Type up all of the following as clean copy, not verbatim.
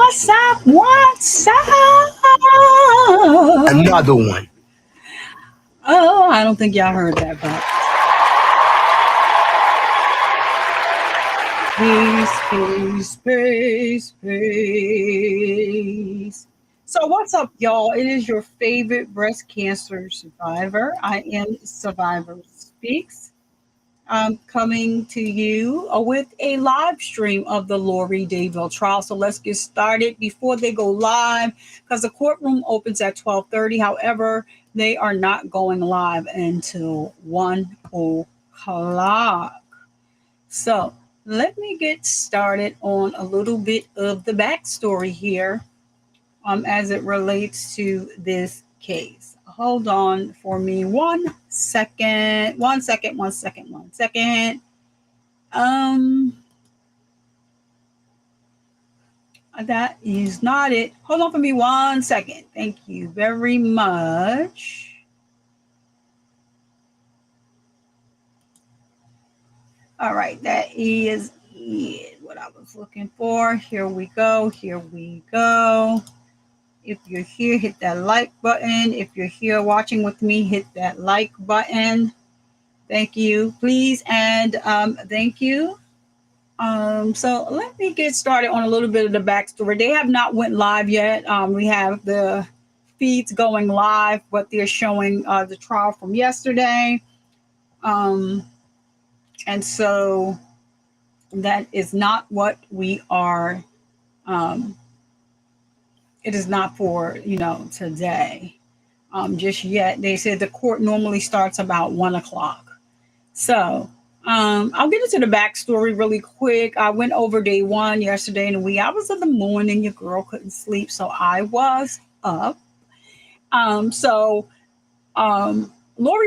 What's up? What's up? Another one. Oh, I don't think y'all heard that, but peace. So what's up, y'all? It is your favorite breast cancer survivor. I am Survivor Speaks. I'm coming to you with a live stream of the Lori Vallow trial. So let's get started before they go live, because the courtroom opens at 12:30. However, they are not going live until 1 o'clock. So let me get started on a little bit of the backstory here as it relates to this case. Hold on for me 1 second. 1 second. That is not it. Hold on for me 1 second. Thank you very much. All right, that is it. What I was looking for. Here we go. If you're here, hit that like button. If you're here watching with me, hit that like button. Thank you, please, and thank you. So let me get started on a little bit of the backstory. They have not went live yet. We have the feeds going live, but they're showing the trial from yesterday. And so that is not what we are. It is not for, today. Just yet. They said the court normally starts about 1 o'clock. So I'll get into the backstory really quick. I went over day one yesterday in the wee hours of the morning. Your girl couldn't sleep, so I was up. Lori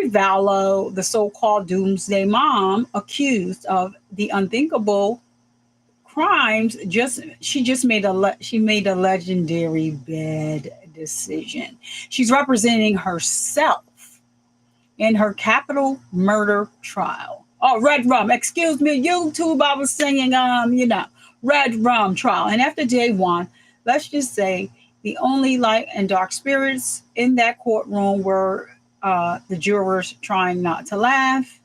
Vallow, the so-called doomsday mom, accused of the unthinkable crimes, she made a legendary bad decision. She's representing herself in her capital murder trial. Oh, redrum. Excuse me, YouTube. I was singing, redrum trial. And after day one, let's just say the only light and dark spirits in that courtroom were the jurors trying not to laugh,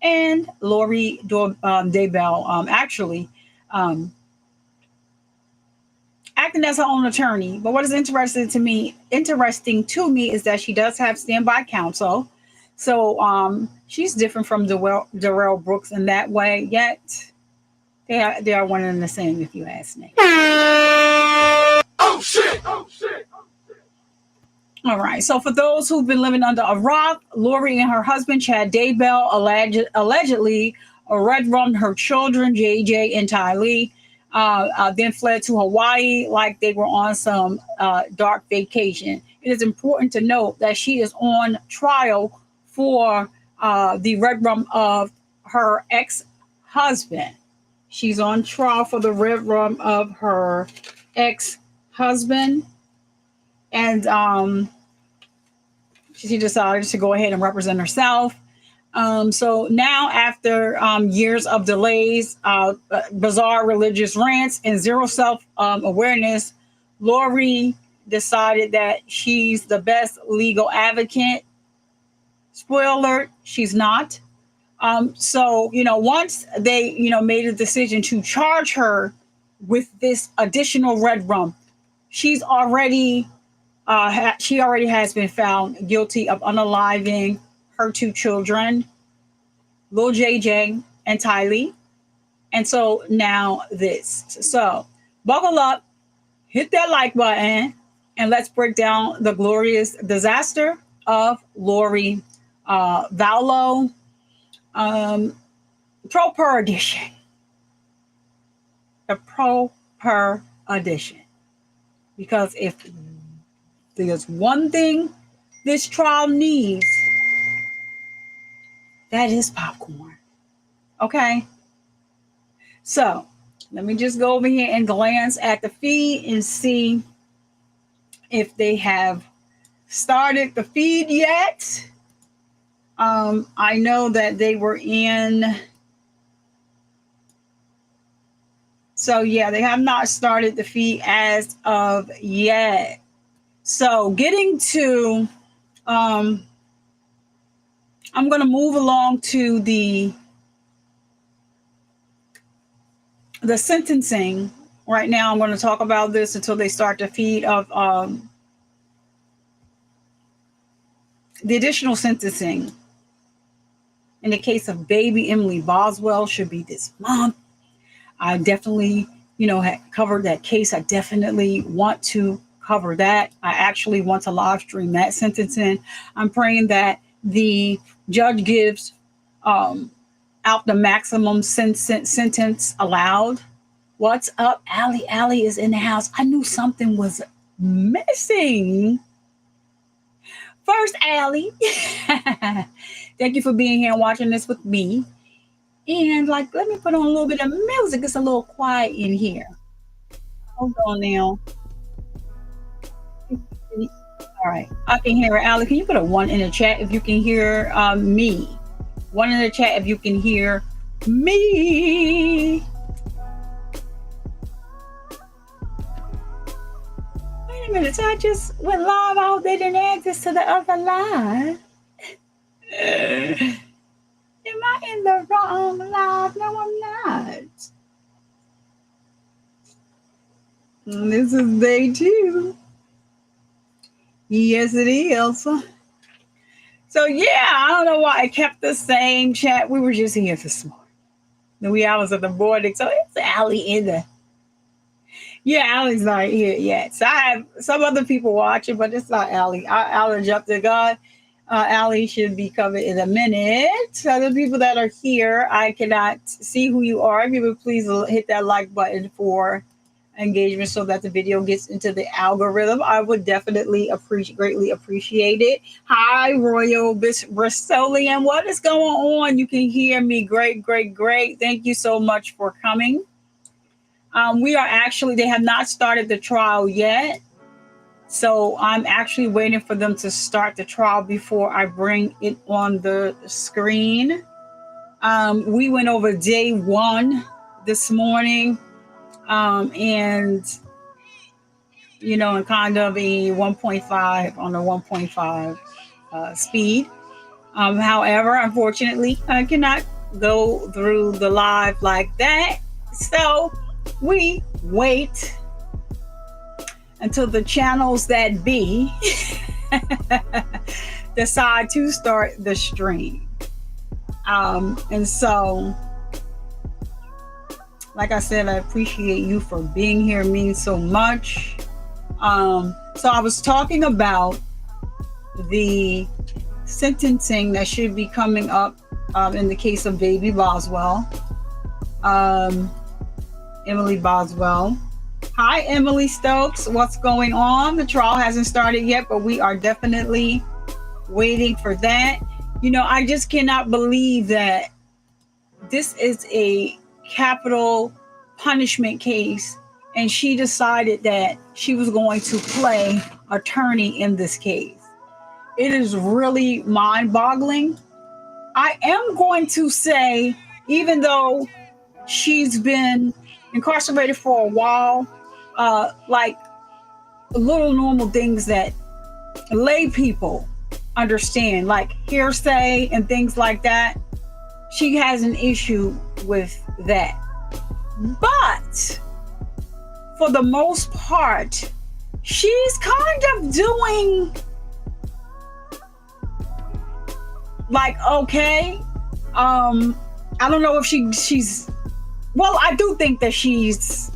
and Lori Vallow actually acting as her own attorney. But what is interesting to me is that she does have standby counsel. So she's different from Darrell Brooks in that way. Yet they are one and the same, if you ask me. Oh shit! All right. So for those who've been living under a rock, Lori and her husband, Chad Daybell, allegedly red-rummed her children, JJ and Tylee, then fled to Hawaii like they were on some dark vacation. It is important to note that she is on trial for the red-rum of her ex-husband. She's on trial for the red-rum of her ex-husband. And she decided to go ahead and represent herself. So now, after years of delays, bizarre religious rants, and zero self-awareness, Lori decided that she's the best legal advocate. Spoiler alert, she's not. So, once they, made a decision to charge her with this additional red rum, she's already, she already has been found guilty of unaliving her two children, Lil JJ and Tylee. And so now this. So buckle up, hit that like button, and let's break down the glorious disaster of Lori Vallow. Pro per edition. The pro per edition. Because if there's one thing this trial needs, that is popcorn. Okay? So, let me just go over here and glance at the feed and see if they have started the feed yet. I know that they were in. So, yeah, they have not started the feed as of yet. So, getting to, I'm going to move along to the sentencing. Right now, I'm going to talk about this until they start the feed of the additional sentencing. In the case of baby Emily Boswell, should be this month. I definitely, had covered that case. I definitely want to cover that. I actually want to live stream that sentencing. I'm praying that the judge gives out the maximum sentence allowed. What's up, Allie? Allie is in the house. I knew something was missing. First, Allie. Thank you for being here and watching this with me. And let me put on a little bit of music. It's a little quiet in here. Hold on now. All right. I can hear it. Allie, can you put a 1 in the chat if you can hear me? 1 in the chat if you can hear me. Wait a minute. So I just went live out. They didn't add this to the other line. Am I in the wrong live? No, I'm not. This is day 2. Yes, it is. So, yeah, I don't know why I kept the same chat. We were just here this morning. The wee hours of the morning. So, it's Allie in there. Yeah, Allie's not here yet. So, I have some other people watching, but it's not Allie. I'll jump to God. Allie should be covered in a minute. So the people that are here, I cannot see who you are. If you would please hit that like button for engagement so that the video gets into the algorithm. I would definitely greatly appreciate it. Hi, Royal Bristolian. What is going on? You can hear me. Great. Thank you so much for coming. They have not started the trial yet. So I'm actually waiting for them to start the trial before I bring it on the screen. We went over day 1 this morning, and in kind of a 1.5 on a 1.5 speed. However, unfortunately, I cannot go through the live like that. So we wait until the channels that be decide to start the stream. And so, like I said, I appreciate you for being here. It means so much. So I was talking about the sentencing that should be coming up in the case of baby Boswell, Emily Boswell. Hi, Emily Stokes. What's going on? The trial hasn't started yet, but we are definitely waiting for that. I just cannot believe that this is a capital punishment case, and she decided that she was going to play attorney in this case. It is really mind-boggling. I am going to say, even though she's been incarcerated for a while, little normal things that lay people understand, like hearsay and things like that, she has an issue with that. But for the most part, she's kind of doing like okay. I don't know if she's well, I do think that she's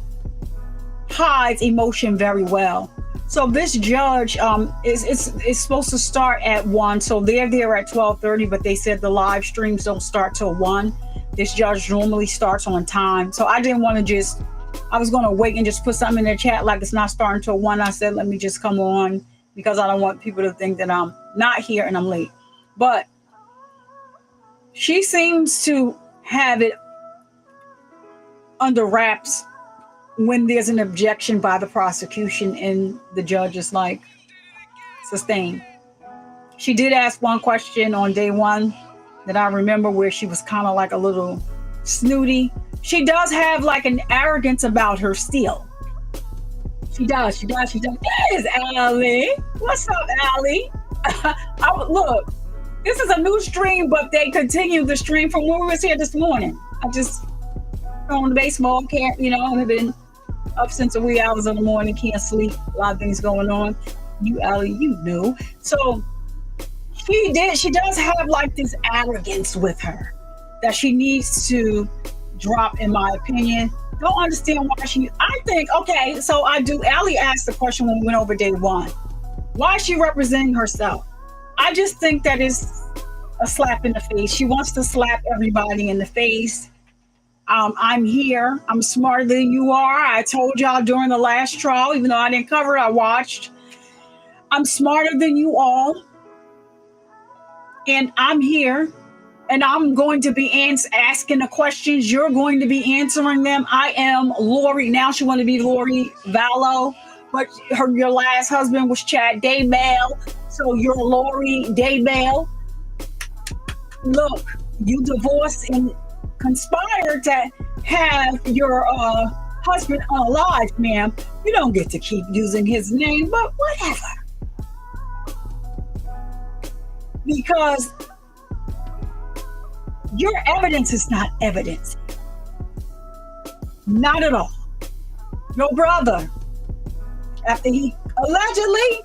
hides emotion very well. So this judge is supposed to start at 1, so they're there at 12:30, but they said the live streams don't start till 1. This judge normally starts on time, so I didn't want to I was going to wait and just put something in the chat like it's not starting till 1. I said let me just come on because I don't want people to think that I'm not here and I'm late. But she seems to have it under wraps when there's an objection by the prosecution and the judge is like, sustained. She did ask one question on day 1 that I remember where she was kind of like a little snooty. She does have like an arrogance about her still. She does. There's Allie. What's up, Allie? Look, this is a new stream, but they continued the stream from when we was here this morning. I just on the baseball camp, I've been up since the wee hours in the morning, can't sleep, a lot of things going on. You, Allie, you knew. So she does have like this arrogance with her that she needs to drop, in my opinion. Don't understand why I think, okay, so I do. Allie asked the question when we went over day 1. Why is she representing herself? I just think that is a slap in the face. She wants to slap everybody in the face. I'm here. I'm smarter than you are. I told y'all during the last trial, even though I didn't cover it, I watched. I'm smarter than you all. And I'm here. And I'm going to be asking the questions. You're going to be answering them. I am Lori. Now she want to be Lori Vallow. But your last husband was Chad Daybell. So you're Lori Daybell. Look, you divorced and conspired to have your husband unalived, ma'am. You don't get to keep using his name, but whatever. Because your evidence is not evidence. Not at all. Your brother, after he allegedly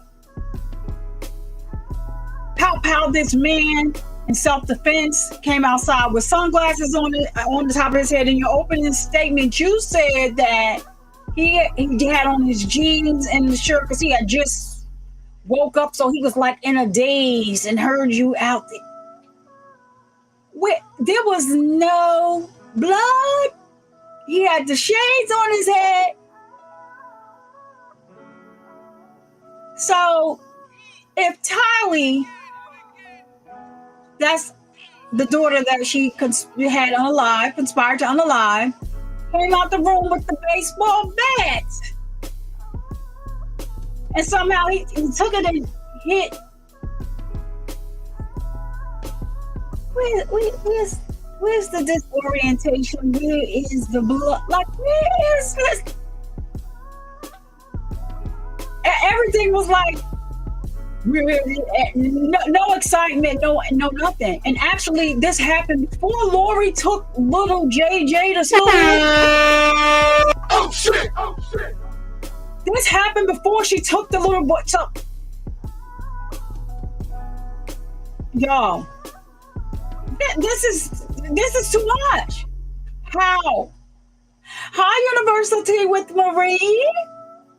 pow this man in self-defense, came outside with sunglasses on the top of his head. In your opening statement, you said that he had on his jeans and the shirt because he had just woke up, so he was like in a daze and heard you out there. There was no blood. He had the shades on his head. So if Tylee, that's the daughter that she had unalive, conspired to unalive, came out the room with the baseball bat. And somehow he took it and hit. Where's the disorientation? Where is the blood? Like, where is this? Everything was like, no excitement, no nothing. And actually, this happened before Lori took little JJ to school. Oh shit! This happened before she took the little boy. Y'all, this is too much. How? Hi, University with Marie.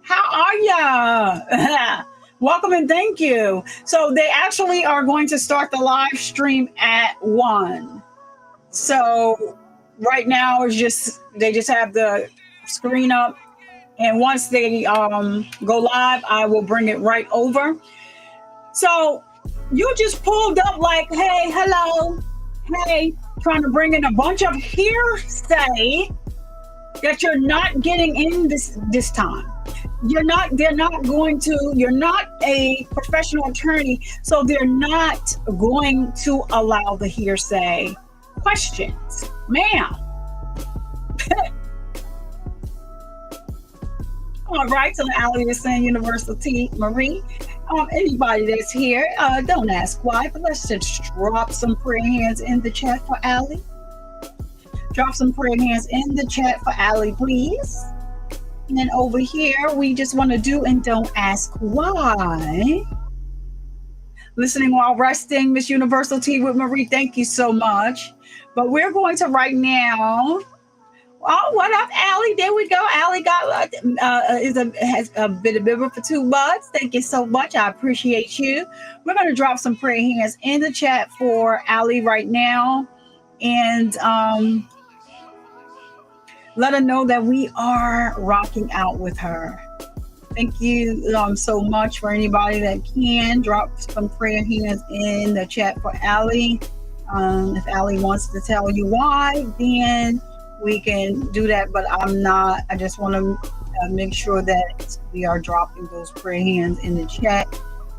How are ya? Welcome and thank you. So they actually are going to start the live stream at 1. So right now they just have the screen up, and once they go live, I will bring it right over. So you just pulled up like, hey, hello, hey, trying to bring in a bunch of hearsay that you're not getting in this time. You're not a professional attorney, so they're not going to allow the hearsay questions. Ma'am. All right, so Allie is saying University, Marie. Anybody that's here, don't ask why, but let's just drop some prayer hands in the chat for Allie. Drop some prayer hands in the chat for Allie, please. And then over here, we just want to do and don't ask why. Listening while resting, Miss Universal Tea with Marie, thank you so much. But we're going to right now. Oh, what up, Allie? There we go. Allie got has been a member for 2 months. Thank you so much. I appreciate you. We're going to drop some prayer hands in the chat for Allie right now, and let her know that we are rocking out with her. Thank you so much for anybody that can drop some prayer hands in the chat for Allie. If Allie wants to tell you why, then we can do that, but I'm not. I just want to make sure that we are dropping those prayer hands in the chat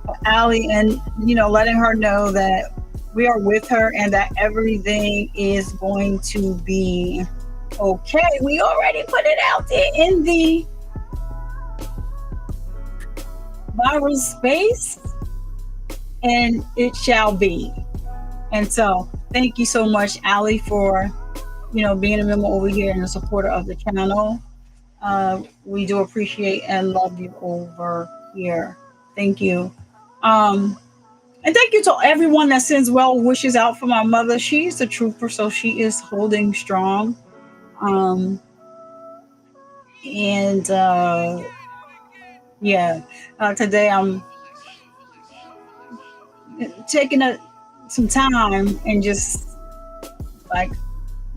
for Allie, and letting her know that we are with her and that everything is going to be okay. We already put it out there in the viral space, and it shall be. And so thank you so much, Allie, for being a member over here and a supporter of the channel. We do appreciate and love you over here. Thank you. And thank you to everyone that sends well wishes out for my mother. She's a trooper, so she is holding strong. Today I'm taking some time and just like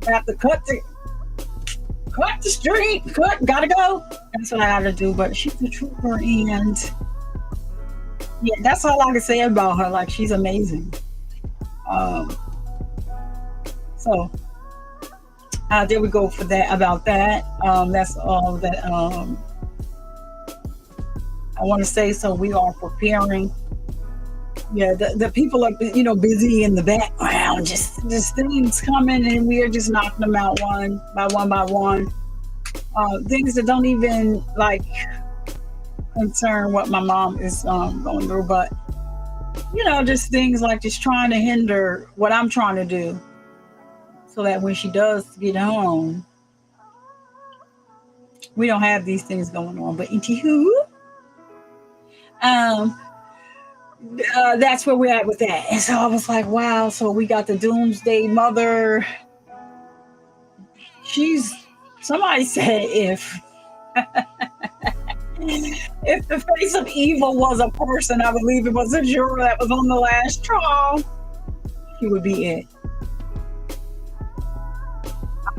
have to cut the street, gotta go. That's what I gotta do. But she's a trooper, and yeah, that's all I can say about her. Like, she's amazing. So there we go for that. About that, that's all that I want to say. So we are preparing. Yeah, the people are busy in the background, just things coming, and we are just knocking them out one by one. Things that don't even concern what my mom is going through, but just things like just trying to hinder what I'm trying to do, so that when she does get home, we don't have these things going on. But anywho, that's where we're at with that. And so I was like, wow, so we got the doomsday mother. Somebody said if the face of evil was a person, I believe it was a juror that was on the last trial, she would be it.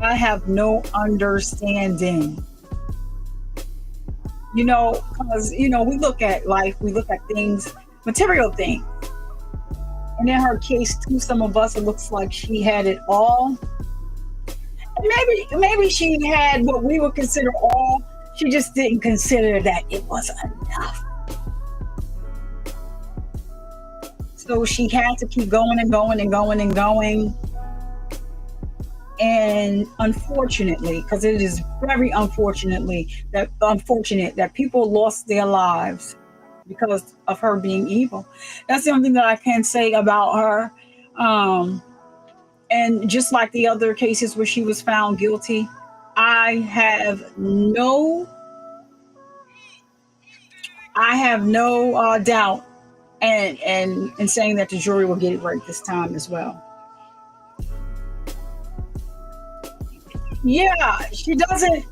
I have no understanding. Because we look at life, we look at things, material things. And in her case, too, some of us, it looks like she had it all. And maybe she had what we would consider all. She just didn't consider that it was enough. So she had to keep going and going and going and going. And unfortunately, because it is very unfortunate that people lost their lives because of her being evil. That's the only thing that I can say about her. And just like the other cases where she was found guilty, I have no doubt and saying that the jury will get it right this time as well. Yeah, she doesn't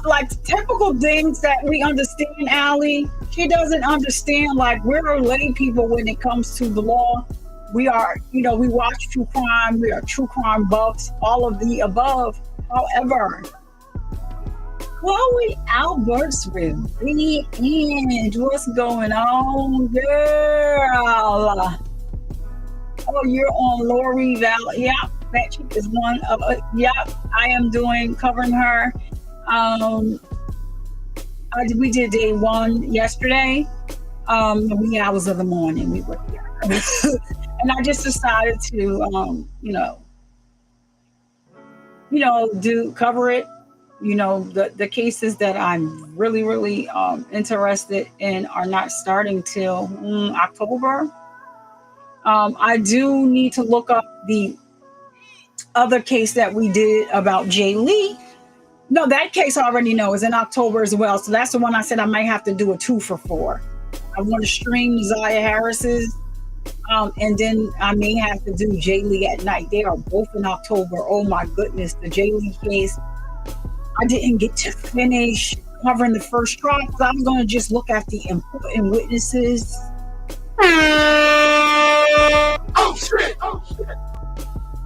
like typical things that we understand, Allie. She doesn't understand, like, we're lay people when it comes to the law. We are, we watch true crime. We are true crime buffs, all of the above. However, Chloe Albert's revenge. What's going on, girl? Oh, you're on Lori Vallow. Yeah, that chick is one of. I am covering her. We did day 1 yesterday. Wee hours of the morning we were here, and I just decided to, cover it. The cases that I'm really, really interested in are not starting till October. I do need to look up the other case that we did about Jay Lee. No, that case I already know is in October as well. So that's the one I said I might have to do a 2 for 4. I want to stream Zaya Harris's, and then I may have to do Jay Lee at night. They are both in October. Oh my goodness, the Jay Lee case. I didn't get to finish covering the first trial because I was going to just look at the important witnesses. Oh shit! Oh shit!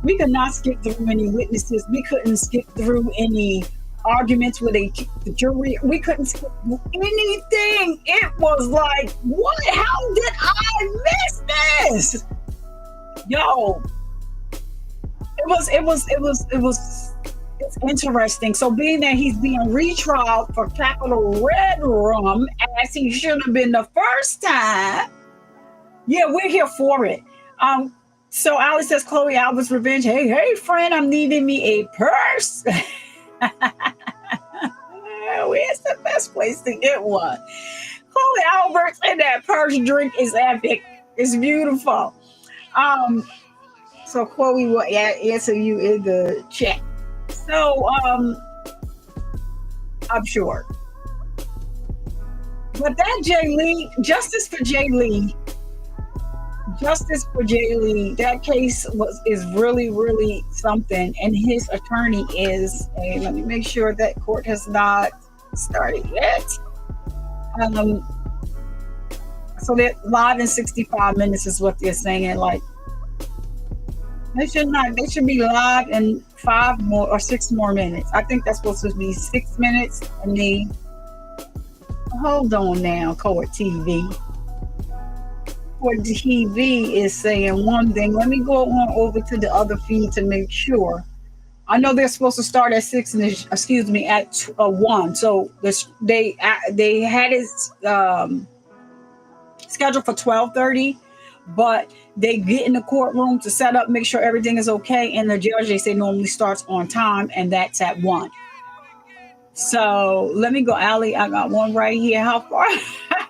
We could not skip through any witnesses. We couldn't skip through any arguments where they kicked the jury. We couldn't skip through anything. It was like, what? How did I miss this? Yo, it's interesting. So being that he's being retried for capital redrum as he should have been the first time, yeah, we're here for it. So Alice says, Chloe Albert's revenge. Hey, friend, I'm needing me a purse. Where's the best place to get one? Chloe Albert's and that purse drink is epic. It's beautiful. So Chloe will answer you in the chat. So I'm sure. But that Jay Lee, justice for Jay Lee. That case is really, really something. And his attorney is let me make sure that court has not started yet. So they're live in 65 minutes is what they're saying. Like they should be live in 5 more or 6 more minutes. I think that's supposed to be 6 minutes. Hold on now, Court TV. Court TV is saying one thing. Let me go on over to the other feed to make sure. I know they're supposed to start at 6 and at 1. So they had it scheduled for 12:30, but they get in the courtroom to set up, make sure everything is okay. And the judge, they say, normally starts on time, and that's at 1. So let me go, Allie. I got one right here. How far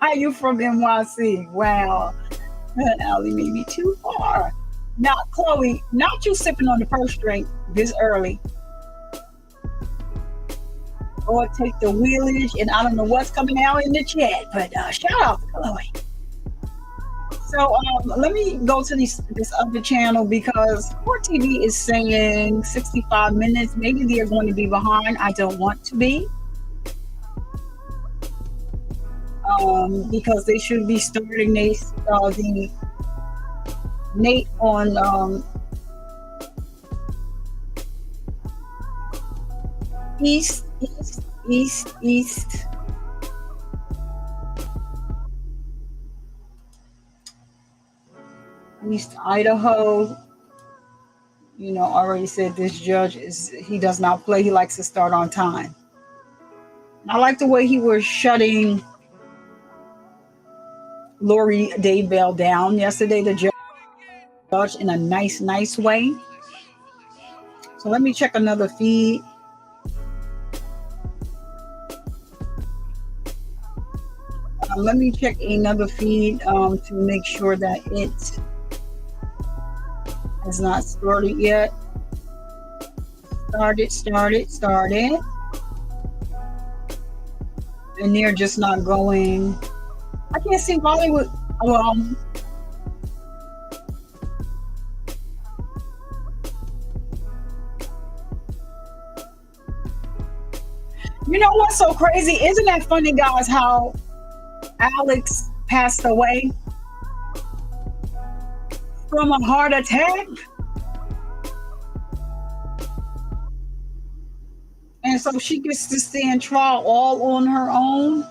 are you from NYC? Wow. Allie may be too far. Now, Chloe, not you sipping on the first drink this early. Or take the wheelage, and I don't know what's coming out in the chat, but shout out to Chloe. So let me go to this other channel because Court TV is saying 65 minutes. Maybe they're going to be behind. I don't want to be. Because they should be starting the Nate on East Idaho. You know, already said this judge he does not play. He likes to start on time. I like the way he was shutting Lori Daybell down yesterday, the judge, in a nice way. So let me check another feed. Let me check another feed to make sure that it has not started yet. Started. And they're just not going. I can't see Hollywood. Well, you know what's so crazy? Isn't that funny, guys, how Alex passed away from a heart attack? And so she gets to stand trial all on her own.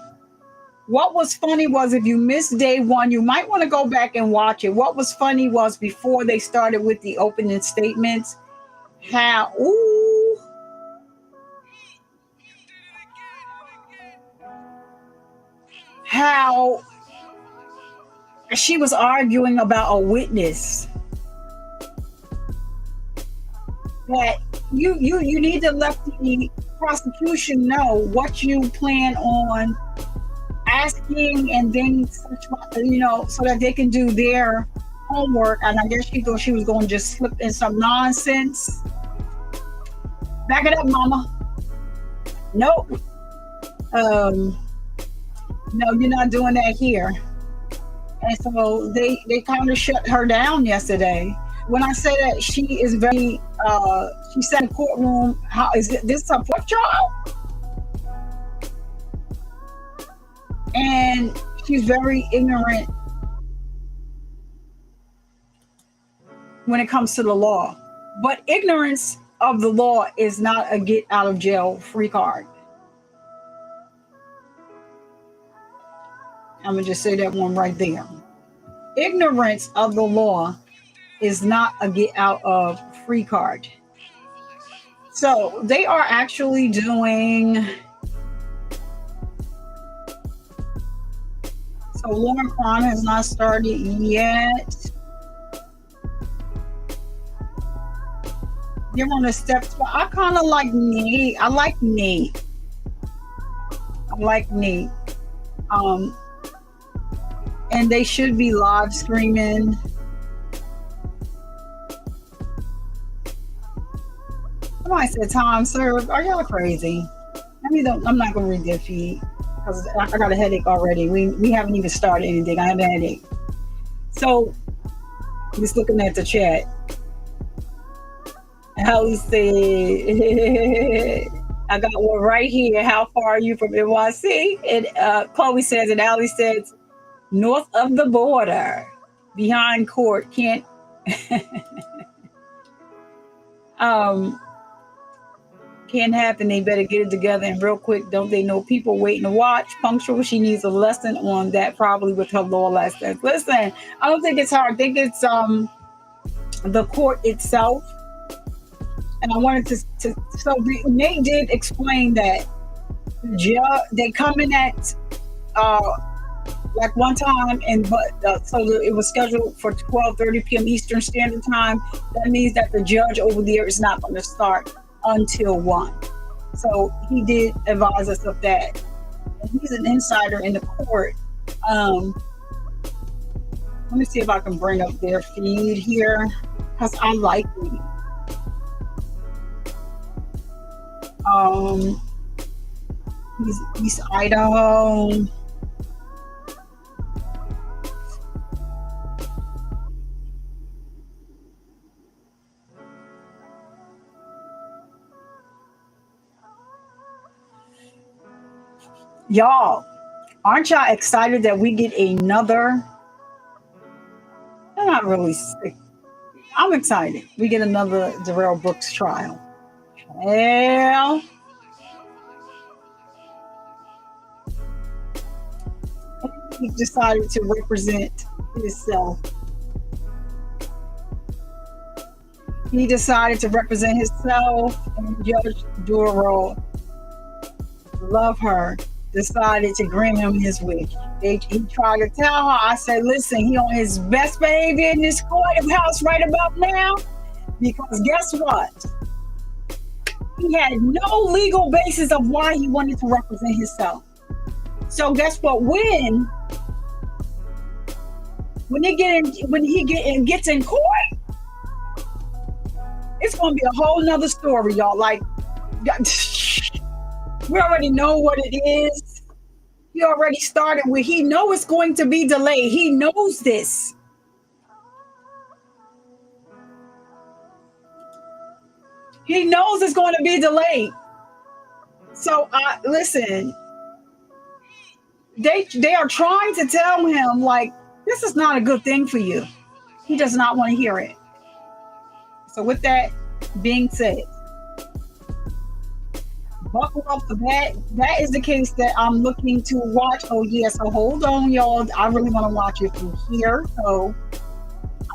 What was funny was, if you missed day 1, you might want to go back and watch it. What was funny was, before they started with the opening statements, how she was arguing about a witness. That you need to let the prosecution know what you plan on asking, and then so that they can do their homework. And I guess she thought she was going to just slip in some nonsense. Back it up, mama. Nope. No, you're not doing that here. And so they kind of shut her down yesterday. When I say that she is very, she said in the courtroom, how is this a fourth trial? And she's very ignorant when it comes to the law. But ignorance of the law is not a get out of jail free card. I'm going to just say that one right there. Ignorance of the law is not a get out of free card. So they are actually doing. So Lauren Kwan has not started yet. They're on the steps. I kind of like Nate. I like Nate. And they should be live streaming. Somebody said time served. Are y'all crazy? I'm not gonna read their feed because I got a headache already. We haven't even started anything. I have a headache. So just looking at the chat. Allie said, I got one right here. How far are you from NYC? And Chloe says, and Allie says, north of the border, behind court. Can't happen. They better get it together and real quick. Don't they know people waiting to watch? Punctual. She needs a lesson on that, probably with her law lessons. Listen, I don't think it's hard. I think it's the court itself. And I wanted to so Nate did explain that they come in at like one time, so it was scheduled for 12:30 p.m. Eastern Standard Time. That means that the judge over there is not going to start until 1. So he did advise us of that. And he's an insider in the court. Let me see if I can bring up their feed here, because I like it. East Idaho. Y'all, aren't y'all excited that we get another? I'm not really sick. I'm excited. We get another Darrell Brooks trial. Well, he decided to represent himself. He decided to represent himself, and Judge Duro, love her, decided to grant him his wish. He tried to tell her, I said, listen, he on his best behavior in this courthouse right about now, because guess what? He had no legal basis of why he wanted to represent himself. So guess what? When he gets in court, it's gonna be a whole nother story, y'all. Like, we already know what it is. He already started with. He knows it's going to be delayed. He knows this. He knows it's going to be delayed. So listen, they are trying to tell him, like, this is not a good thing for you. He does not want to hear it. So with that being said, buckle up for that. That is the case that I'm looking to watch. Oh yeah, so hold on, y'all. I really want to watch it from here. So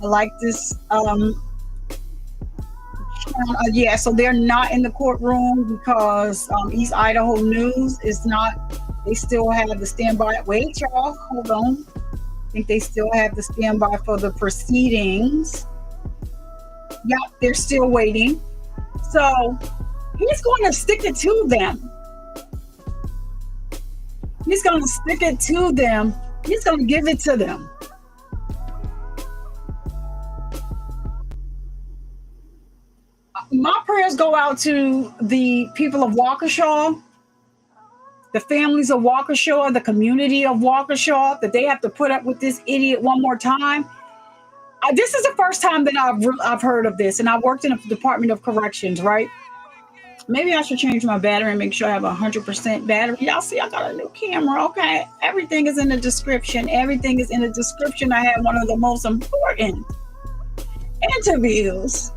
I like this. Yeah, so they're not in the courtroom because East Idaho News is not. They still have the standby. Wait, y'all, hold on. I think they still have the standby for the proceedings. Yep, they're still waiting. So he's going to stick it to them. He's going to stick it to them. He's going to give it to them. My prayers go go out to the people of Waukesha, the families of Waukesha, the community of Waukesha, that they have to put up with this idiot one more time. This is the first time that I've heard of this, and I worked in a Department of Corrections, right? Maybe I should change my battery and make sure I have 100% battery. Y'all see, I got a new camera. Okay, everything is in the description. Everything is in the description. I had one of the most important interviews.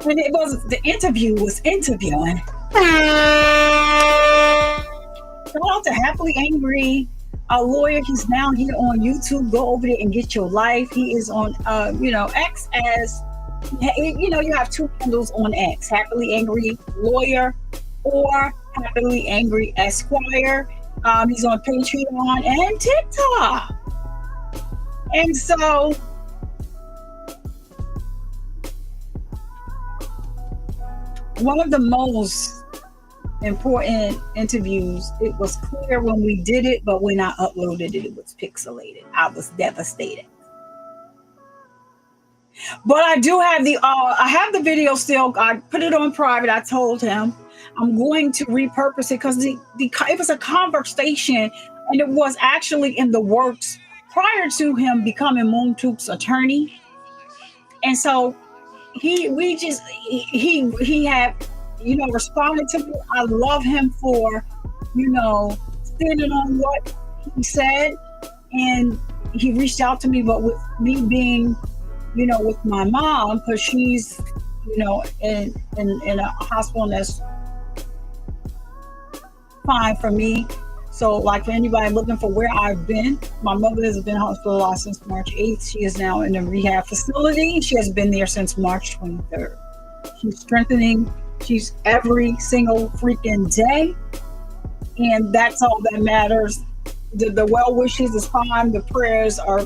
And it was, the interview was interviewing. Shout out to Happily Angry, a lawyer. He's now here on YouTube. Go over there and get your life. He is on, X as, you have two handles on X, Happily Angry Lawyer or Happily Angry Esquire. He's on Patreon and TikTok. And so, one of the most important interviews, it was clear when we did it, but when I uploaded it, it was pixelated. I was devastated. But I do have I have the video still. I put it on private. I told him I'm going to repurpose it because it was a conversation, and it was actually in the works prior to him becoming Moontook's attorney. And so he had, responded to me. I love him for, standing on what he said, and he reached out to me. But with me being, with my mom, because she's, in a hospital that's fine for me. So, like, for anybody looking for where I've been, my mother has been hospitalized since March 8th. She is now in a rehab facility. She has been there since March 23rd. She's strengthening. She's every single freaking day. And that's all that matters. The well wishes is fine. The prayers are,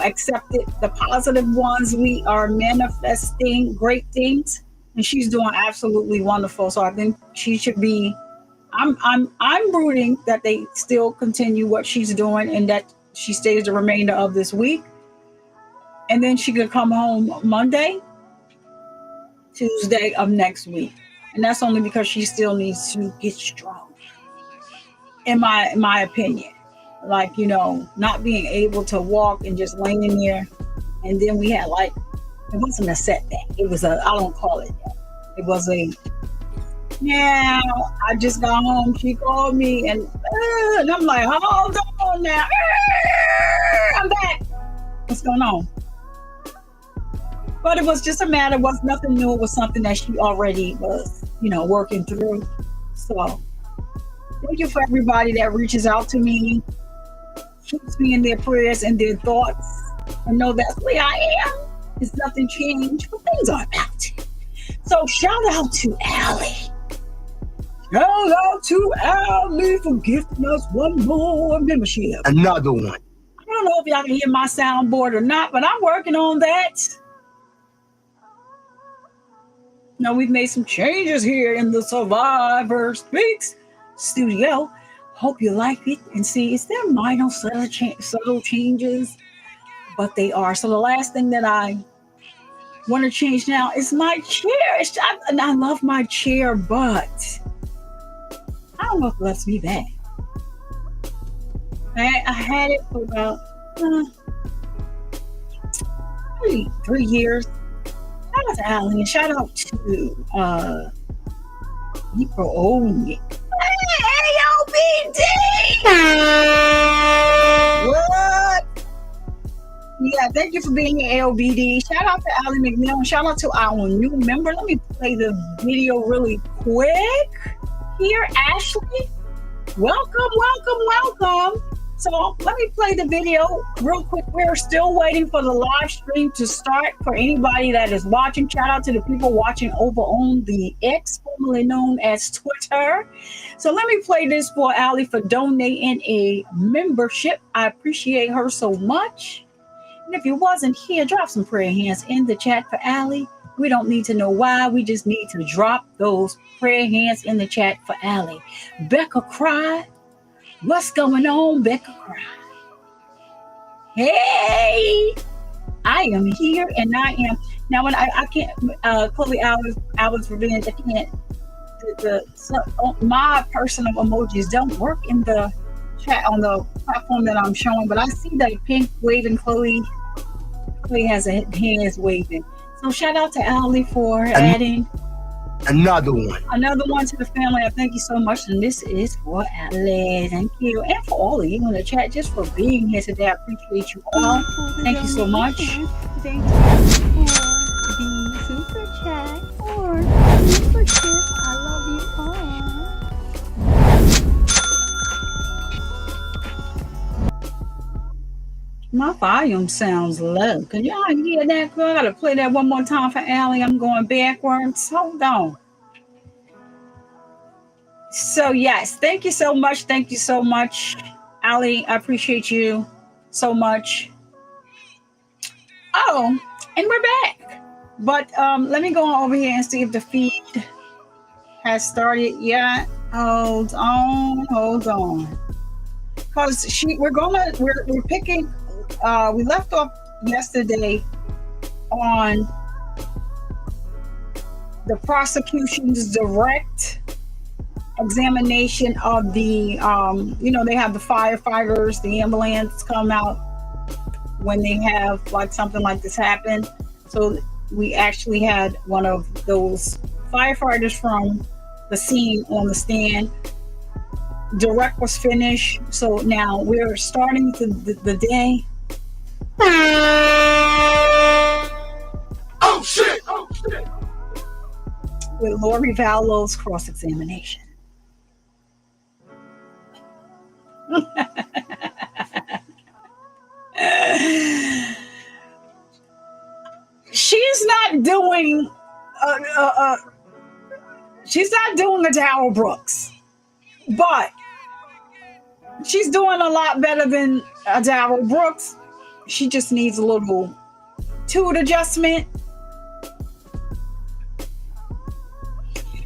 accepted. The positive ones, we are manifesting great things. And she's doing absolutely wonderful. So I think she should be, I'm rooting that they still continue what she's doing and that she stays the remainder of this week. And then she could come home Monday, Tuesday of next week. And that's only because she still needs to get strong. In my opinion. Like, not being able to walk and just laying there. And then we had it wasn't a setback. It was I don't call it that. It was I just got home. She called me and I'm like, hold on now. I'm back. What's going on? But it was just a matter. It was nothing new. It was something that she already was, working through. So thank you for everybody that reaches out to me, keeps me in their prayers and their thoughts. I know that's where I am. It's nothing changed, but things are about to. So shout out to Allie. Shout out to Allie for gifting us one more membership. Another one. I don't know if y'all can hear my soundboard or not, but I'm working on that. Now we've made some changes here in the Survivor Speaks studio. Hope you like it. And see, it's there minor subtle changes, but they are. So the last thing that I want to change now is my chair. And I love my chair, but I don't know if it lets me back. I had it for about 3 years. Shout out to Allie and shout out to people owning it. AOBD! What? Yeah, thank you for being here, AOBD. Shout out to Allie McNeil and shout out to our new member. Let me play the video really quick. Here, Ashley. Welcome. So let me play the video real quick. We're still waiting for the live stream to start for anybody that is watching. Shout out to the people watching over on the X, formerly known as Twitter. So let me play this for Allie for donating a membership. I appreciate her so much. And if you wasn't here, drop some prayer hands in the chat for Allie. We don't need to know why. We just need to drop those prayer hands in the chat for Allie. Becca cried. What's going on, Becca cried? Hey, I am here and I am Now, when I can't, Chloe, I was revenge. I can't. My personal emojis don't work in the chat on the platform that I'm showing, but I see that pink waving Chloe. Chloe has a hands waving. So shout out to Ali for adding another one to the family. I thank you so much, and this is for Ali. Thank you, and for all of you in the chat, just for being here today. I appreciate you all. Thank you so much. Thank you for the super chat or membership. I love you all. My volume sounds low. Can y'all hear that? I gotta play that one more time for Allie. I'm going backwards. Hold on. So yes, thank you so much. Thank you so much, Allie. I appreciate you so much. Oh, and we're back. But let me go over here and see if the feed has started yet. Hold on. Because we're picking. We left off yesterday on the prosecution's direct examination of the, they have the firefighters, the ambulance come out when they have like something like this happen. So we actually had one of those firefighters from the scene on the stand. Direct was finished. So now we're starting the day. Oh shit! With Lori Vallow's cross-examination. She's not doing a Darryl Brooks, but she's doing a lot better than a Darryl Brooks. She just needs a little toot adjustment.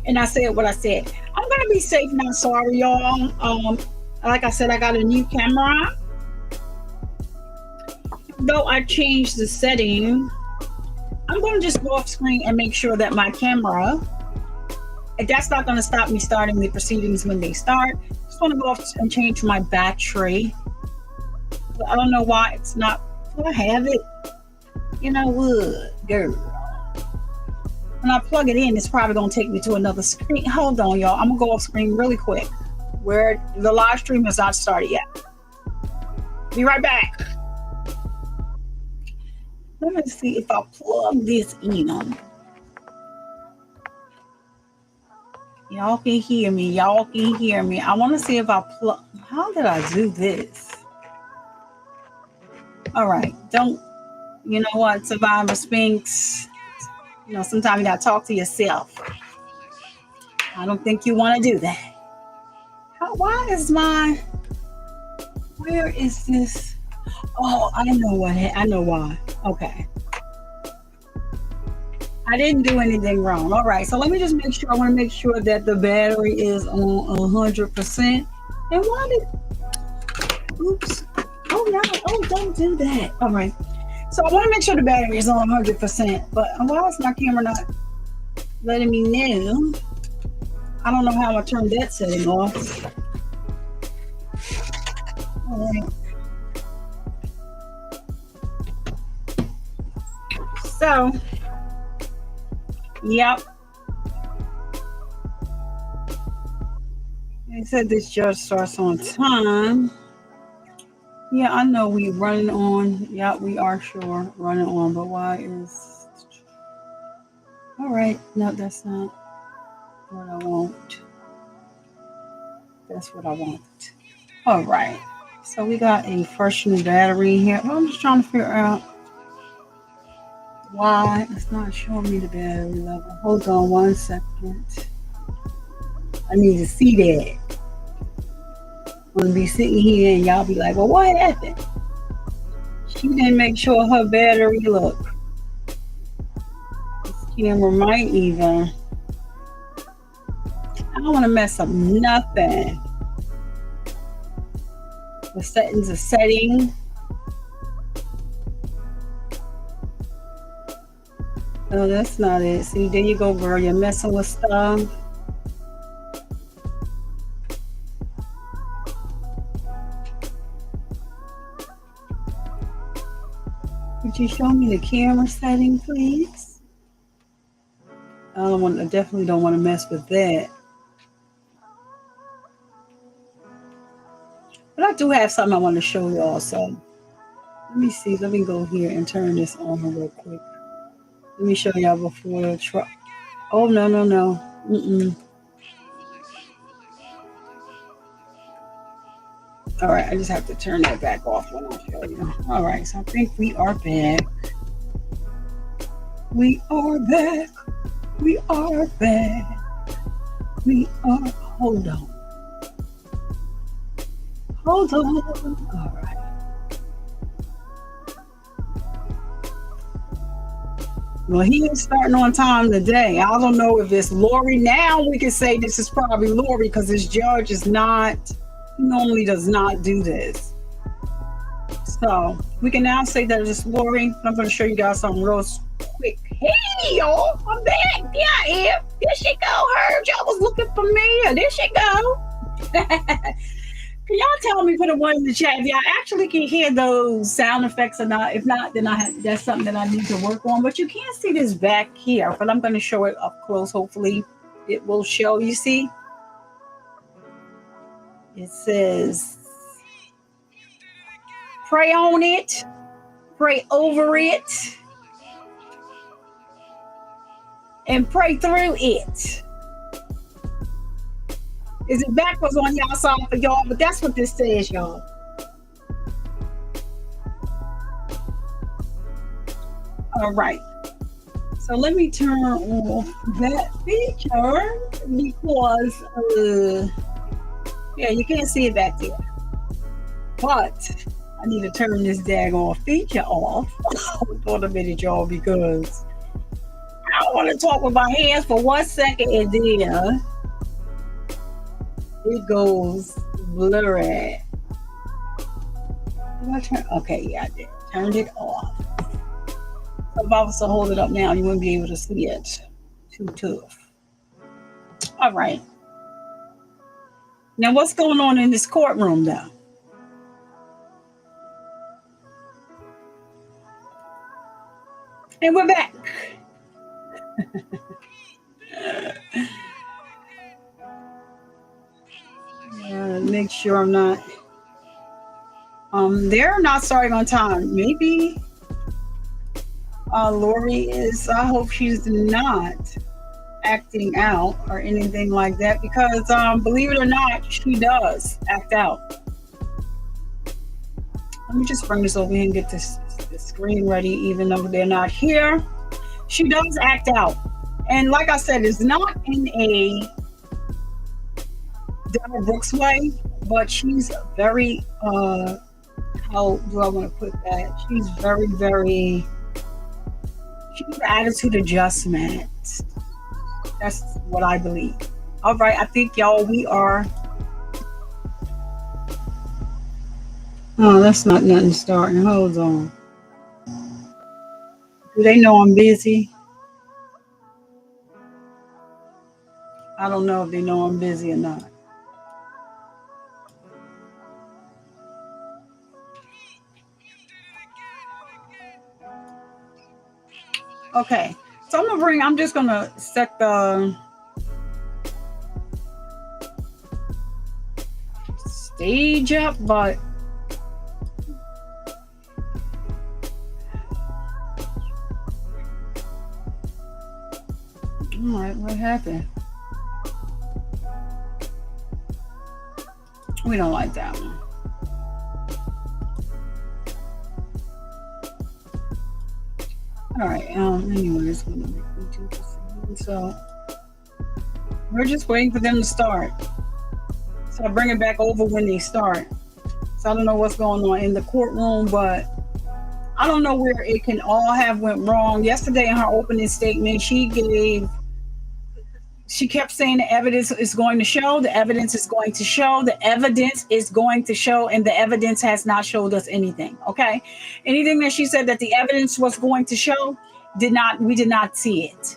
And I said what I said. I'm gonna be safe now. Sorry, y'all. Like I said, I got a new camera. Though I changed the setting, I'm gonna just go off screen and make sure that my camera. That's not gonna stop me starting the proceedings when they start. Just want to go off and change my battery. I don't know why it's not. Do I have it? You know what, girl? When I plug it in, it's probably gonna take me to another screen. Hold on, y'all. I'm gonna go off screen really quick. Where the live stream has not started yet. Be right back. Let me see if I plug this in. Y'all can hear me. I want to see if I plug. How did I do this? All right. You know what? Survivor Spinks. Sometimes you got to talk to yourself. I don't think you want to do that. Where is this? Oh, I know why. Okay. I didn't do anything wrong. All right. So let me just make sure. I want to make sure that the battery is on 100%. And why did... Oops. Oh, no. Oh, don't do that. All right. So I want to make sure the battery is on 100%. But why is my camera not letting me know? I don't know how I turned that setting off. All right. So, yep. They said this just starts on time. Yeah, I know we running on. Yeah, we are sure running on. But why is... All right. No, that's not what I want. That's what I want. All right. So we got a fresh new battery here. Well, I'm just trying to figure out why it's not showing me the battery level. Hold on 1 second. I need to see that. I'm gonna be sitting here and y'all be like, well, what happened? She didn't make sure her battery look. This camera might even. I don't want to mess up nothing. The settings are setting. No, that's not it. See, there you go, girl. You're messing with stuff. Could you show me the camera setting, please? I definitely don't want to mess with that. But I do have something I want to show you also. Let me see. Let me go here and turn this on real quick. Let me show y'all before the truck. Oh, no. All right, I just have to turn that back off when I show you. All right, so I think we are back. We are back. We are back. We are. Hold on. All right. Well, he is starting on time today. I don't know if it's Lori. Now we can say this is probably Lori because this judge is not. Normally does not do this. So we can now say that it's Lori. I'm going to show you guys something real quick. Hey, y'all, I'm back. Yeah, I am. There she go. Heard y'all was looking for me. There she go. Can y'all tell me, put a one in the chat if y'all actually can hear those sound effects or not? If not, then that's something that I need to work on. But you can't see this back here, but I'm going to show it up close. Hopefully it will show. You see? It says, pray on it, pray over it, and pray through it. Is it backwards on y'all side for y'all? But that's what this says, y'all. All right. So let me turn off that feature because, yeah, you can't see it back there. But I need to turn this daggone feature off. Hold on a minute, y'all, because I don't want to talk with my hands for 1 second and then it goes blurry. Did I turn? Okay, yeah, I did. Turned it off. So if I was to hold it up now, you wouldn't be able to see it. Too tough. All right. Now, what's going on in this courtroom, though? And we're back. Make sure I'm not. They're not starting on time. Maybe Lori is. I hope she's not acting out or anything like that, because believe it or not, she does act out. Let me just bring this over here and get this screen ready, even though they're not here. She does act out, and like I said, it's not in a Della Brooks way, but she's very how do I want to put that? She's very, very. She's an attitude adjustment. That's what I believe. All right, I think y'all, we are. Oh, that's not nothing starting. Hold on. Do they know I'm busy? I don't know if they know I'm busy or not. Okay, so I'm just gonna set the stage up, but all right, what happened? We don't like that one. All right, anyways, so we're just waiting for them to start. So I bring it back over when they start. So I don't know what's going on in the courtroom, but I don't know where it can all have went wrong. Yesterday in her opening statement, she kept saying the evidence is going to show, the evidence is going to show, the evidence is going to show, and the evidence has not showed us anything, okay? Anything that she said that the evidence was going to show, we did not see it.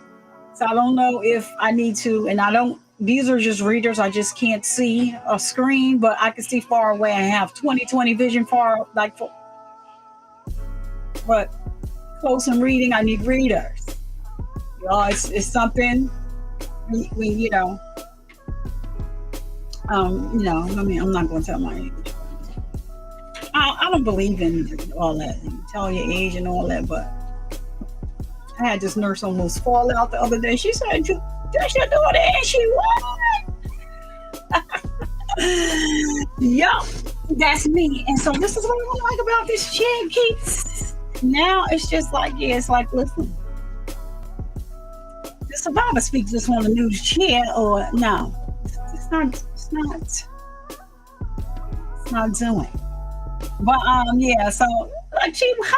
So I don't know if I need to, and I don't, these are just readers. I just can't see a screen, but I can see far away. I have 20/20 vision far, like, but close and reading, I need readers. It's something, I mean, I'm not going to tell my age. I don't believe in all that. Tell your age and all that, but I had this nurse almost fall out the other day. She said, "That's your daughter," and she what? Yup, that's me. And so this is what I don't like about this chick. Keeps now it's just like, yeah, it's like, listen, the survivor speaks this on the news chair, or no, it's not doing. But yeah, so like how.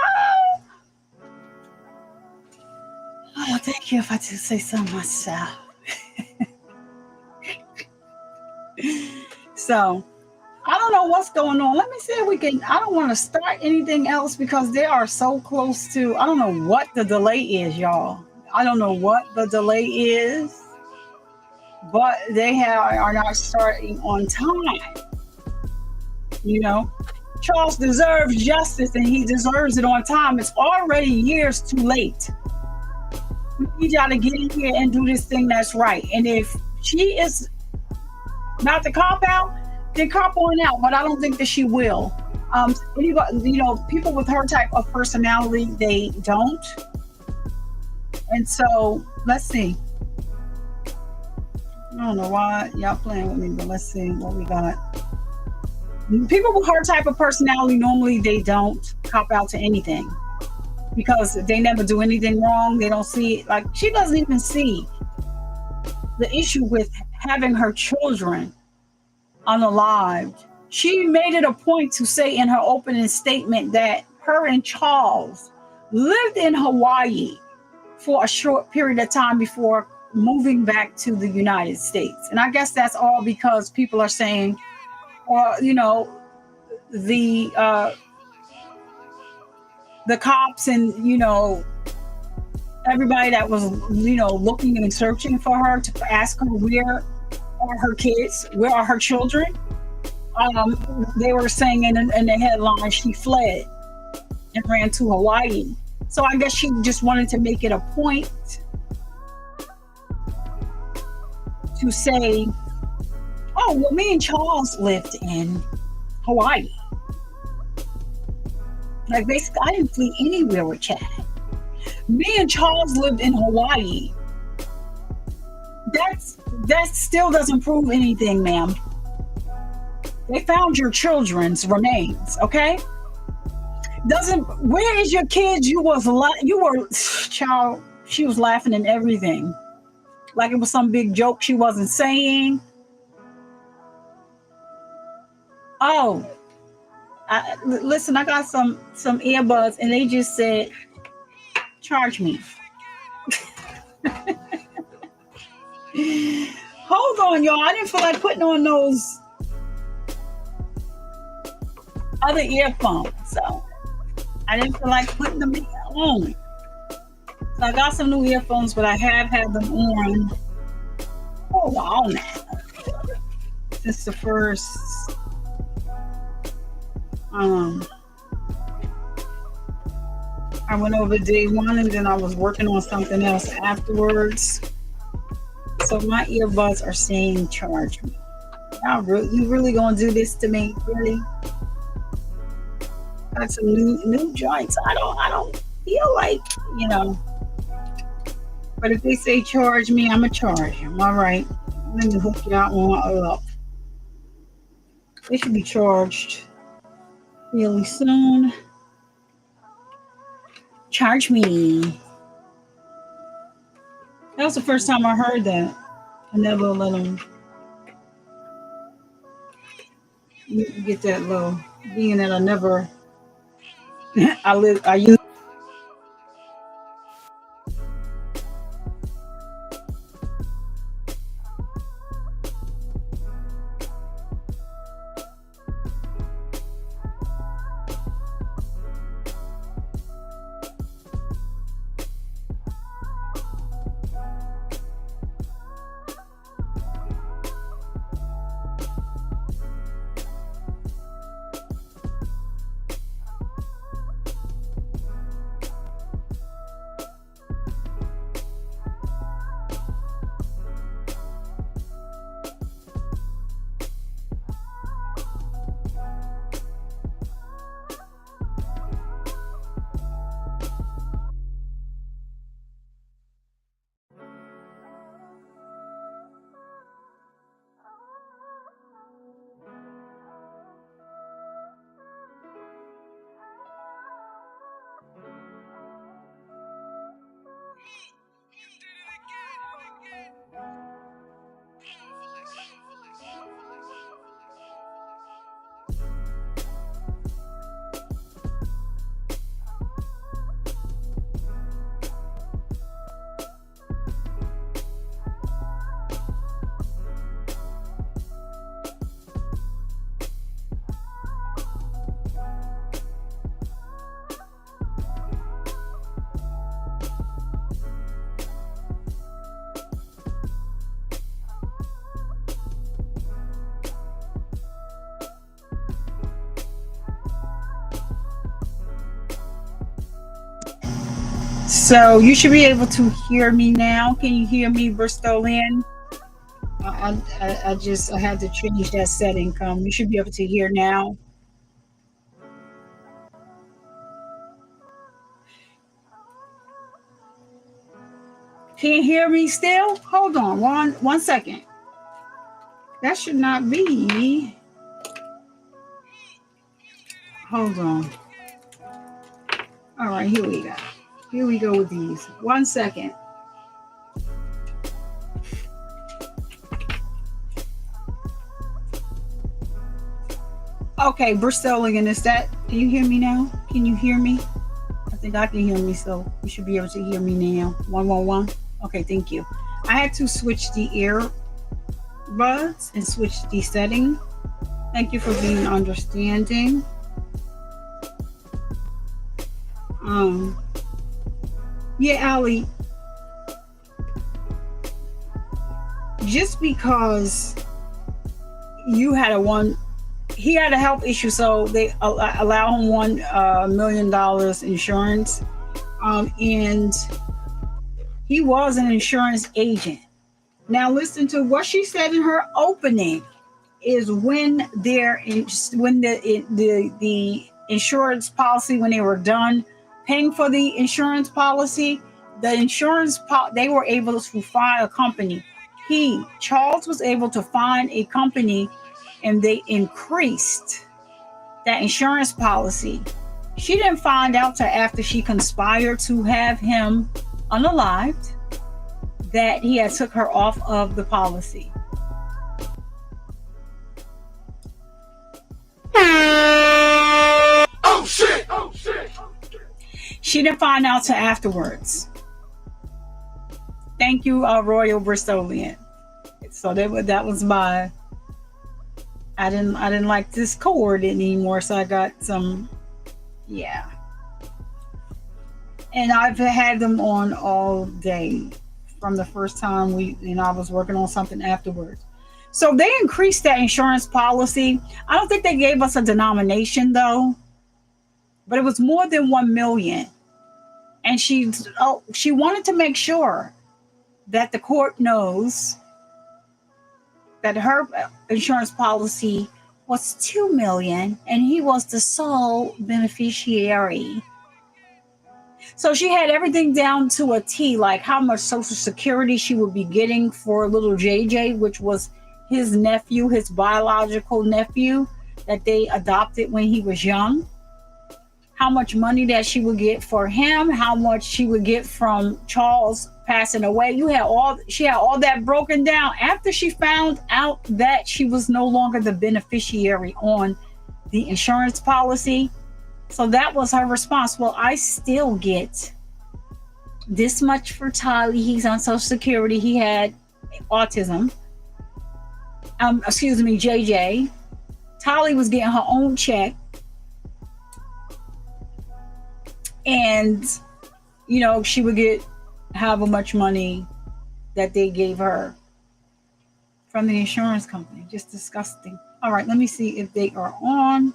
Oh, thank you if I do say so myself. So, I don't know what's going on. Let me see if we can. I don't want to start anything else because they are so close to. I don't know what the delay is, y'all. I don't know what the delay is, but they are not starting on time. Charles deserves justice and he deserves it on time. It's already years too late. We need y'all to get in here and do this thing that's right. And if she is not to cop out, then cop on out. But I don't think that she will. Anybody, people with her type of personality, they don't. And so let's see. I don't know why y'all playing with me, but let's see what we got. People with her type of personality, normally they don't cop out to anything because they never do anything wrong. They don't see it. Like, she doesn't even see the issue with having her children unalived. She made it a point to say in her opening statement that her and Charles lived in Hawaii for a short period of time before moving back to the United States. And I guess that's all because people are saying, or the cops and everybody that was looking and searching for her to ask her where are her kids, where are her children. They were saying in the headline she fled and ran to Hawaii. So I guess she just wanted to make it a point to say, oh, well, me and Charles lived in Hawaii. Like, basically, I didn't flee anywhere with Chad. Me and Charles lived in Hawaii. That still doesn't prove anything, ma'am. They found your children's remains, okay? Where is your kids? You were, child, she was laughing and everything. Like it was some big joke she wasn't saying. Oh, listen, I got some earbuds and they just said, charge me. Hold on, y'all. I didn't feel like putting on those other earphones. So I didn't feel like putting them on. So I got some new earphones, but I have had them on for a while now. Since the first I went over day one and then I was working on something else afterwards. So my earbuds are saying charge me. You really gonna do this to me? Really? Got some new joints. I don't feel like, But if they say charge me, I'ma charge them. All right. Let me hook y'all on up. They should be charged really soon. Charge me. That was the first time I heard that. I never let them get that low. Being that I never I use So you should be able to hear me now. Can you hear me, Bristolian? I had to change that setting. You should be able to hear now. Can't hear me still? Hold on, one second. That should not be. Hold on. All right, here we go. Here we go with these. 1 second. Okay, Bristolian, is that? Can you hear me now? Can you hear me? I think I can hear me, so you should be able to hear me now. 111. Okay, thank you. I had to switch the earbuds and switch the setting. Thank you for being understanding. Yeah, Allie. Just because he had a health issue, so they allow him $1 million insurance, and he was an insurance agent. Now, listen to what she said in her opening. Is when the insurance policy, when they were done paying for the insurance policy, they were able to find a company. Charles was able to find a company, and they increased that insurance policy. She didn't find out till after she conspired to have him unalived that he had took her off of the policy. Oh shit! Oh shit! She didn't find out till afterwards. Thank you, Royal Bristolian. So that was my. I didn't like this cord anymore, so I got some. Yeah. And I've had them on all day from the first time I was working on something afterwards. So they increased that insurance policy. I don't think they gave us a denomination though, but it was more than 1 million. And she wanted to make sure that the court knows that her insurance policy was 2 million and he was the sole beneficiary. So she had everything down to a T, like how much Social Security she would be getting for little JJ, which was his nephew, his biological nephew that they adopted when he was young. How much money that she would get for him, how much she would get from Charles passing away. She had all that broken down after she found out that she was no longer the beneficiary on the insurance policy. So that was her response. Well, I still get this much for Tylee. He's on Social Security. He had autism. JJ. Tylee was getting her own check. And, she would get however much money that they gave her from the insurance company. Just disgusting. All right, let me see if they are on.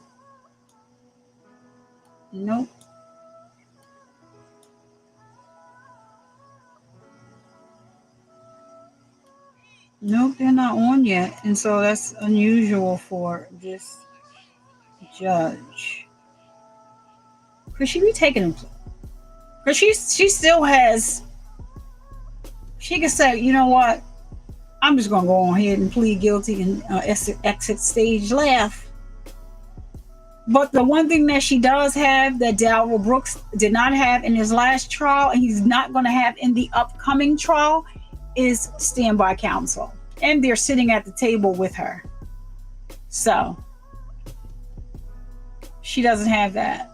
Nope. Nope, they're not on yet. And so that's unusual for this judge. Could she be taking him? Because she still has. She could say, you know what? I'm just going to go on ahead and plead guilty and exit stage left. But the one thing that she does have that Dalrymple Brooks did not have in his last trial, and he's not going to have in the upcoming trial, is standby counsel. And they're sitting at the table with her. So she doesn't have that.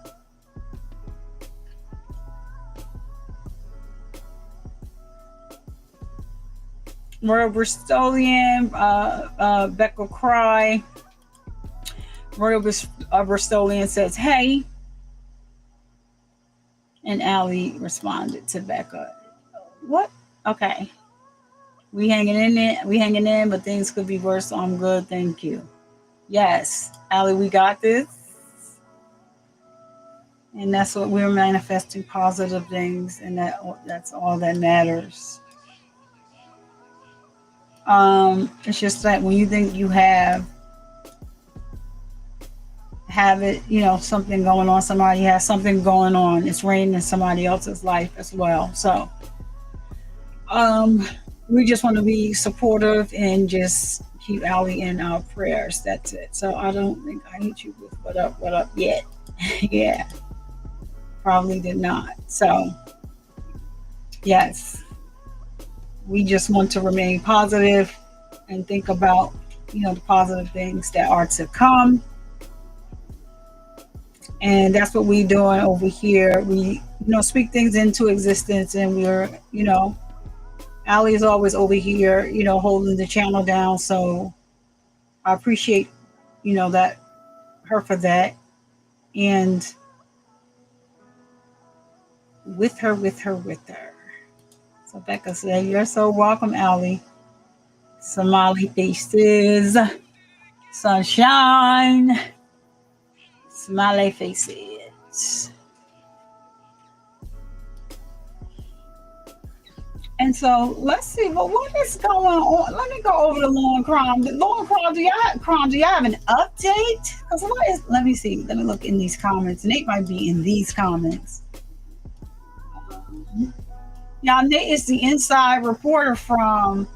Royal Bristolian, Becca Cry. Royal Bristolian says, hey. And Allie responded to Becca. What? Okay. We hanging in, but things could be worse, so I'm good, thank you. Yes, Allie, we got this. And that's what we're manifesting, positive things, and that's all that matters. It's just that when you think you have it, something going on, somebody has something going on, it's raining in somebody else's life as well. So we just want to be supportive and just keep Allie in our prayers. That's it. So I don't think I hit you with what up yet. Yeah, probably did not. So yes, we just want to remain positive and think about the positive things that are to come. And that's what we're doing over here. We speak things into existence, and we're Allie is always over here holding the channel down. So I appreciate that her for that. And with her. So Becca said, "You're so welcome, Allie." Smiley faces, sunshine, smiley faces. And so let's see, but what is going on? Let me go over the Law and Crime. The Law and Crime, do y'all have an update? Because let me see. Let me look in these comments. Nate might be in these comments. Nate is the inside reporter from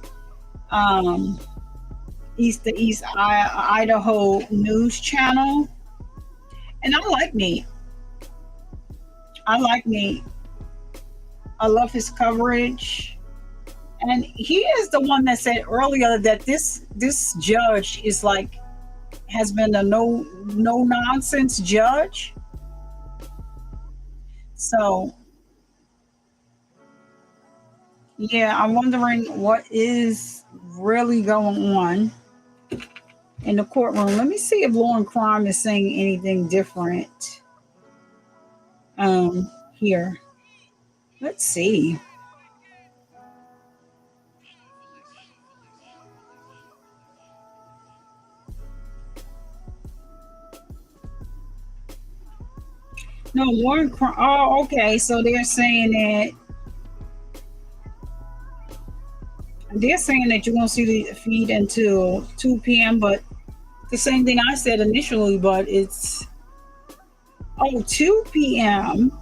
the East Idaho News Channel. And I like Nate. I love his coverage. And he is the one that said earlier that this judge is has been a no nonsense judge. So yeah, I'm wondering what is really going on in the courtroom. Let me see if Law and Crime is saying anything different here. Let's see. No, Law and Crime. Oh, okay. So they're saying that you're going to see the feed until 2 p.m. But the same thing I said initially, but it's 2 p.m.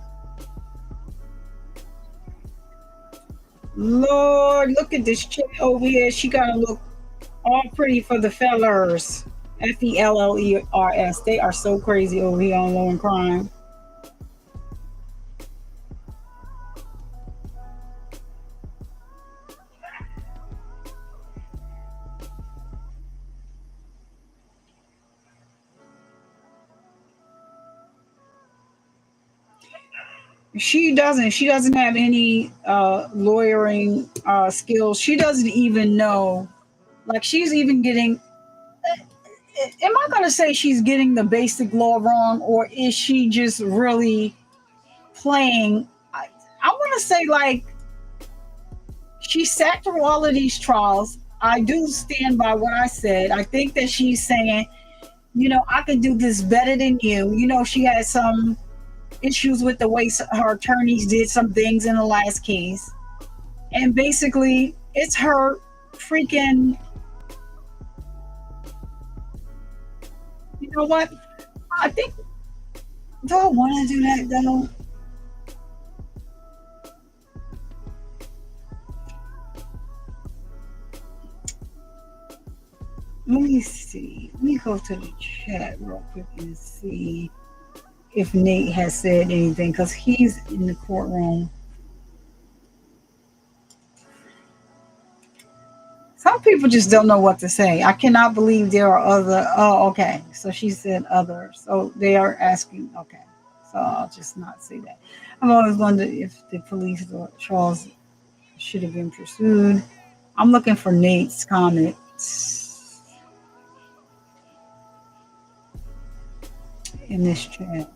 Lord, look at this chick over here. She got to look all pretty for the fellers. Fellers. They are so crazy over here on Law and Crime. She doesn't have any lawyering skills. She doesn't even know, she's even getting, am I going to say she's getting the basic law wrong, or is she just really playing? I want to say she sat through all of these trials. I do stand by what I said. I think that she's saying, I can do this better than you. She had some issues with the way her attorneys did some things in the last case, and basically it's her freaking, you know what, I think, do I want to do that though? Let me see, let me go to the chat real quick and see if Nate has said anything, because he's in the courtroom. Some people just don't know what to say. I cannot believe there are other. Oh, okay. So she said others. So they are asking. Okay. So I'll just not say that. I've always wondered if the police or Charles should have been pursued. I'm looking for Nate's comments in this chat.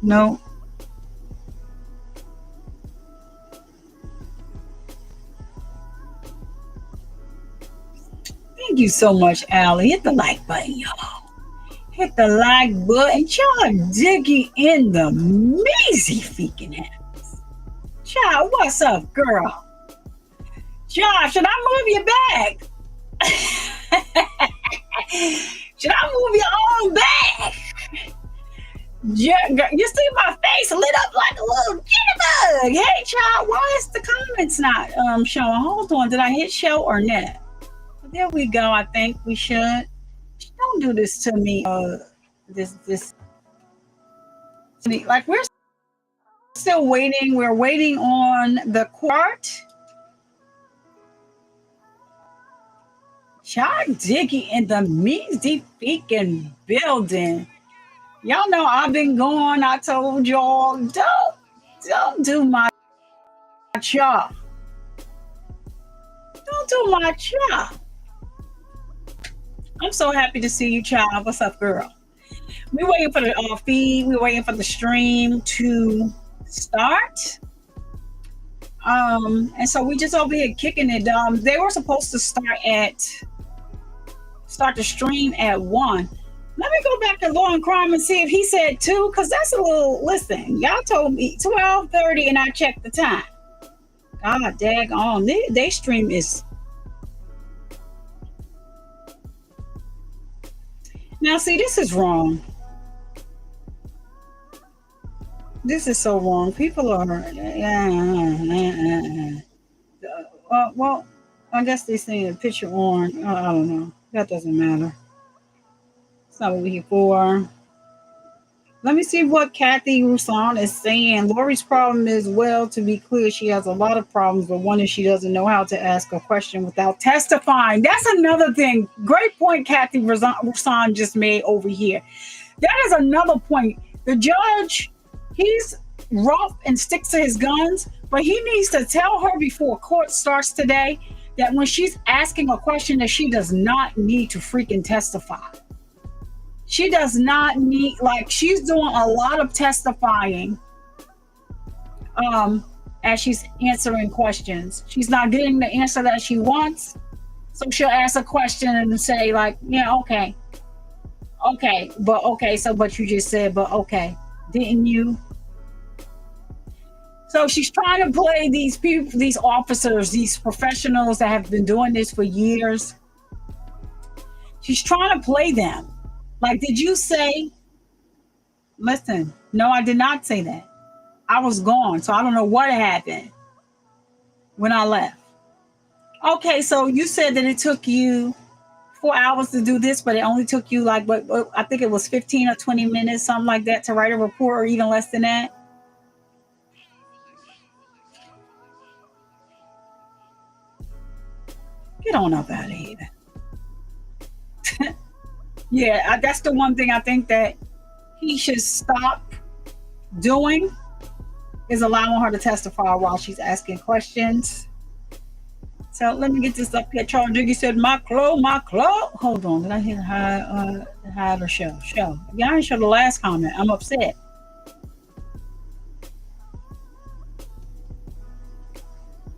No. Thank you so much, Allie. Hit the like button, y'all. Hit the like button. Y'all diggy in the measy freaking ass. Child, what's up, girl? Josh, should I move your back? Should I move your own back? You see my face lit up like a little jitterbug. Hey, child, why is the comments not showing? Hold on, did I hit show or not? There we go. I think we should. Don't do this to me. This. Like we're still waiting. We're waiting on the court. Child Diggy in the measy freaking building. Y'all know I've been going. I told y'all, don't do my job. Don't do my job. I'm so happy to see you, child. What's up, girl? We're waiting for the feed. We're waiting for the stream to start. And so we just over here kicking it. They were supposed to start the stream at 1. Let me go back to Law and Crime and see if he said 2, because that's a little, listen, y'all told me 12:30 and I checked the time. God daggone, they stream is. Now see, this is wrong. This is so wrong. People are, well, I guess they saying the picture on, I don't know. That doesn't matter. That's not what we're here for. Let me see what Kathy Rousson is saying. Lori's problem is, well, to be clear, she has a lot of problems, but one is she doesn't know how to ask a question without testifying. That's another thing. Great point Kathy Rousson just made over here. That is another point. The judge, he's rough and sticks to his guns, but he needs to tell her before court starts today that when she's asking a question that she does not need to freaking testify. She does not need, like, she's doing a lot of testifying as she's answering questions. She's not getting the answer that she wants. So she'll ask a question and say, like, yeah, okay, but you just said, but okay, didn't you? So she's trying to play these people, these officers, these professionals that have been doing this for years. She's trying to play them. Like, did you say, listen, no, I did not say that. I was gone, so I don't know what happened when I left. Okay, so you said that it took you 4 hours to do this, but it only took you like, what I think it was 15 or 20 minutes, something like that, to write a report, or even less than that. Get on up out of here. Yeah, that's the one thing I think that he should stop doing, is allowing her to testify while she's asking questions. So let me get this up here. Charles Diggy said, my clo. Hold on, did I hit hide or show? Show. Yeah, I didn't show the last comment. I'm upset.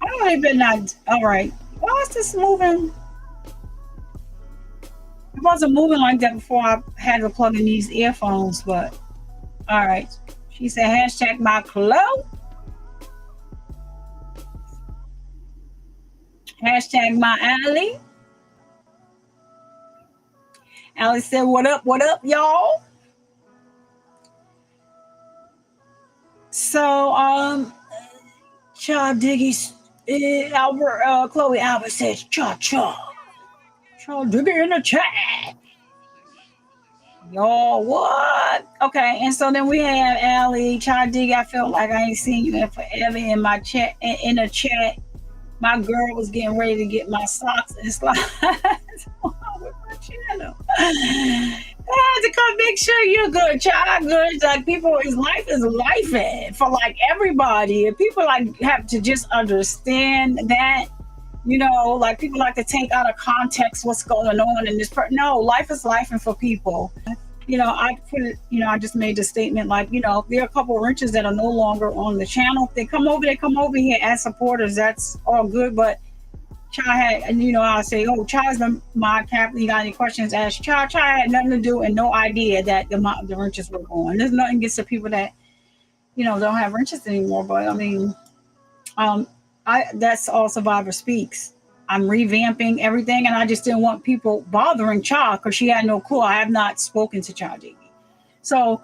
I don't even not. All right. Why is this moving? It wasn't moving like that before I had to plug in these earphones, but all right. She said, hashtag my clo. Hashtag my Allie. Allie said, what up, y'all? So, Charles Diggy, Albert, Chloe Albert says, Charles Diggy in the chat. Y'all, what? Okay, and so then we have Allie, Charles Diggy. I felt like I ain't seen you in forever in my chat, in the chat. My girl was getting ready to get my socks and slides with my channel. I had to come make sure you're good, child. Good. Like, people, life is life for like everybody. And people like have to just understand that, you know, like people like to take out of context what's going on in this. No, life is life for people. You know, I put it, you know, I just made the statement like, you know, there are a couple of wrenches that are no longer on the channel. If they come over here as supporters. That's all good. But Chai had, and you know, I say, oh, Chai's been my captain. You got any questions? Ask Chai. Chai had nothing to do and no idea that the wrenches were going. There's nothing against the people that, you know, don't have wrenches anymore. But I mean, that's all Survivor Speaks. I'm revamping everything, and I just didn't want people bothering Chai because she had no clue. I have not spoken to Chai JB. So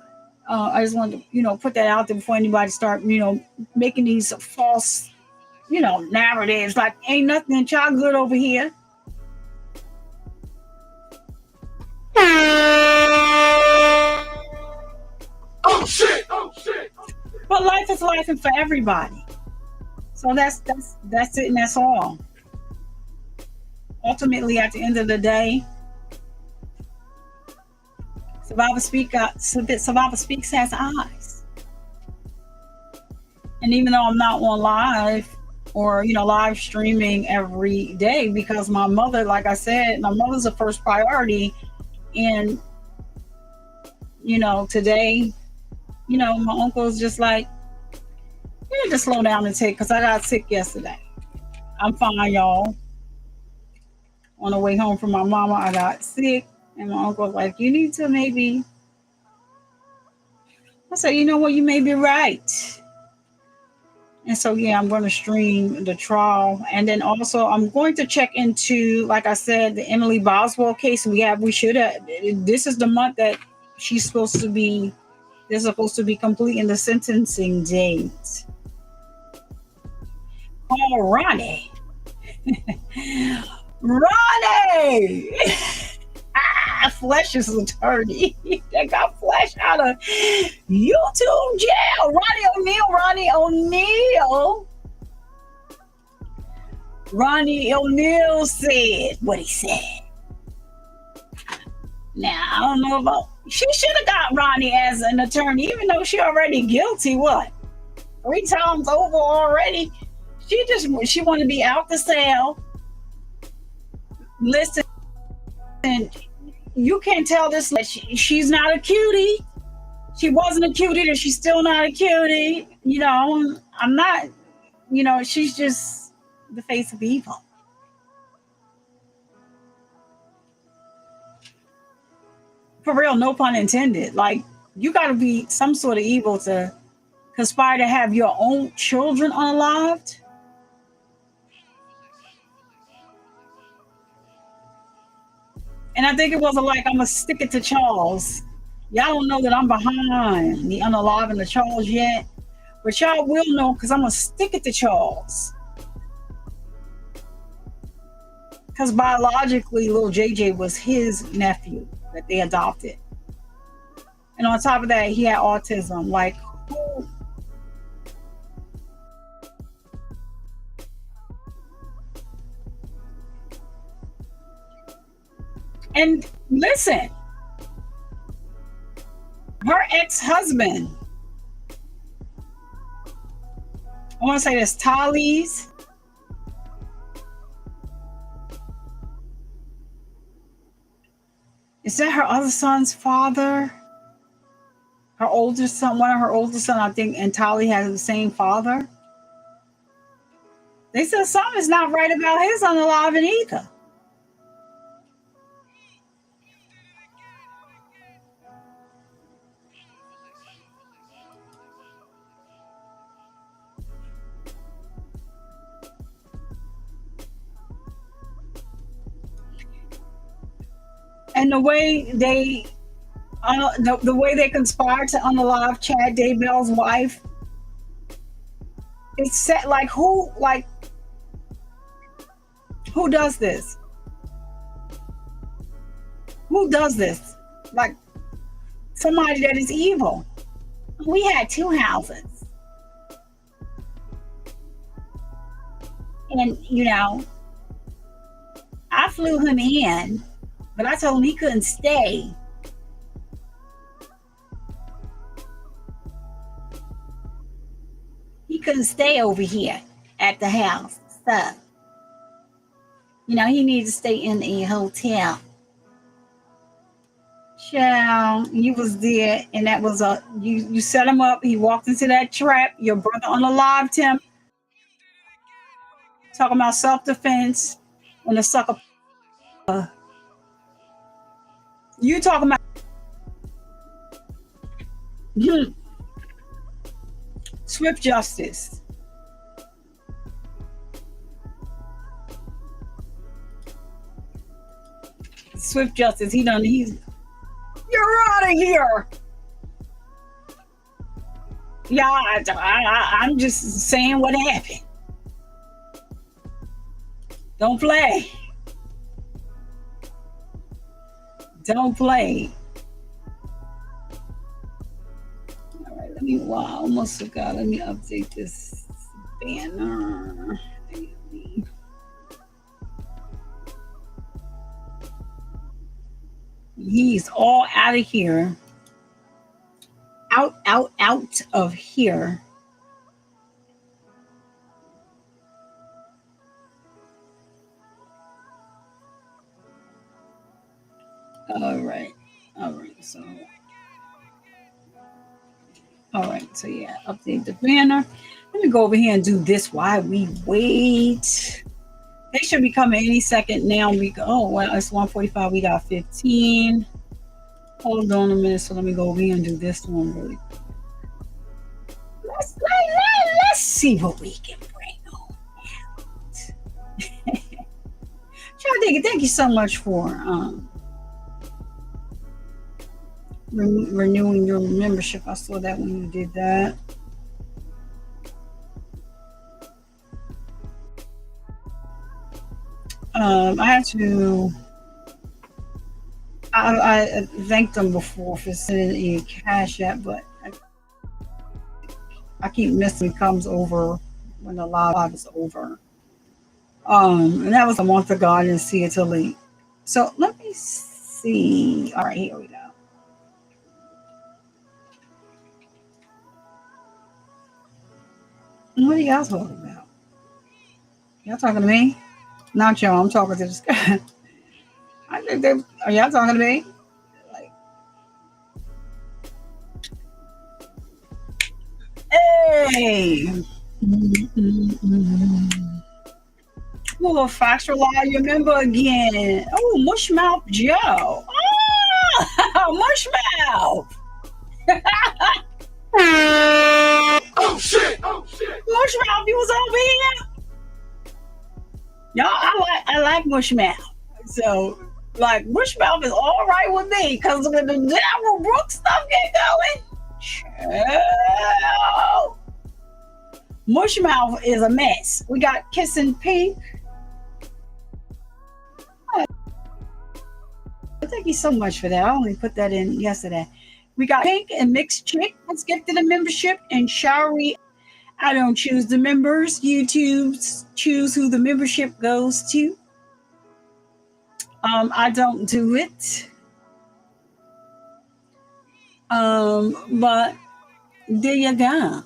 I just wanted to, you know, put that out there before anybody start, you know, making these false, you know, narratives like ain't nothing Chai good over here. Oh shit! Oh shit! But life is life and for everybody. So that's it, and that's all. Ultimately, at the end of the day, Survivor Speaks has eyes. And even though I'm not on live or, you know, live streaming every day, because my mother, like I said, my mother's the first priority. And, you know, today, you know, my uncle's just like, you need to slow down and take, because I got sick yesterday. I'm fine, y'all. On the way home from my mama, I got sick. And my uncle was like, you need to maybe. I said, you know what, you may be right. And so, yeah, I'm going to stream the trial. And then also I'm going to check into, like I said, the Emily Boswell case. We should have, this is the month that she's supposed to be, they're supposed to be completing the sentencing date. Oh, Ronnie. Ronnie! Flesh's attorney. They got Flesh out of YouTube jail. Ronnie O'Neill said what he said. Now, I don't know about, she should have got Ronnie as an attorney, even though she already guilty, what? 3 times over already. She want to be out the cell. Listen, you can't tell this. She's not a cutie. She wasn't a cutie, and she's still not a cutie. You know, I'm not. You know, she's just the face of evil. For real, no pun intended. Like, you got to be some sort of evil to conspire to have your own children unalived. And I think it was like, I'm going to stick it to Charles. Y'all don't know that I'm behind the unaliving of Charles yet. But y'all will know because I'm going to stick it to Charles. Because biologically, little JJ was his nephew that they adopted. And on top of that, he had autism. Like, who? And listen, her ex-husband, I want to say this, Tally's. Is that her other son's father? Her older son, one of her older son, I think, and Tally has the same father. They said something's not right about his unaliving either. And the way they, the way they conspired to unalive Chad Daybell's wife, it's set like who does this? Who does this? Like somebody that is evil. We had 2 houses, and you know, I flew him in. But I told him he couldn't stay. He couldn't stay over here at the house. So, you know, he needed to stay in a hotel. Child, you was there, and that was you set him up. He walked into that trap. Your brother unalived him. Talking about self-defense when the sucker. You talking about swift justice. Swift justice. He's you're out of here. Yeah, I'm just saying what happened. Don't play. Don't play. All right, I almost forgot. Let me update this banner. He's all out of here. Out of here. All right. So yeah, update the banner. Let me go over here and do this while we wait. They should be coming any second now. Oh, well, it's 1:45. We got 15. Hold on a minute. So let me go over here and do this one really quick. Let's see what we can bring on out. Thank you so much for renewing your membership. I saw that when you did that. I thanked them before for sending a cash app, but I keep missing it comes over when the live is over. And that was a month ago. I didn't see it till late. So let me see. All right, here we go. What are y'all talking about? Y'all talking to me? Not y'all. I'm talking to this guy. I think are y'all talking to me? Like, hey. Oh, Factual Law, you remember again. Oh, Mushmouth Joe. Oh, Mushmouth. Oh shit! Mushmouth, you was over here? Y'all, I like Mushmouth. So, like, Mushmouth is all right with me, because when the Daryl Brooks stuff get going, chill. Mushmouth is a mess. We got Kissing Pink. Thank you so much for that. I only put that in yesterday. We got Pink and Mixed Chick. Let's get to the membership. And Shari, I don't choose the members. YouTube choose who the membership goes to. I don't do it. But there you go.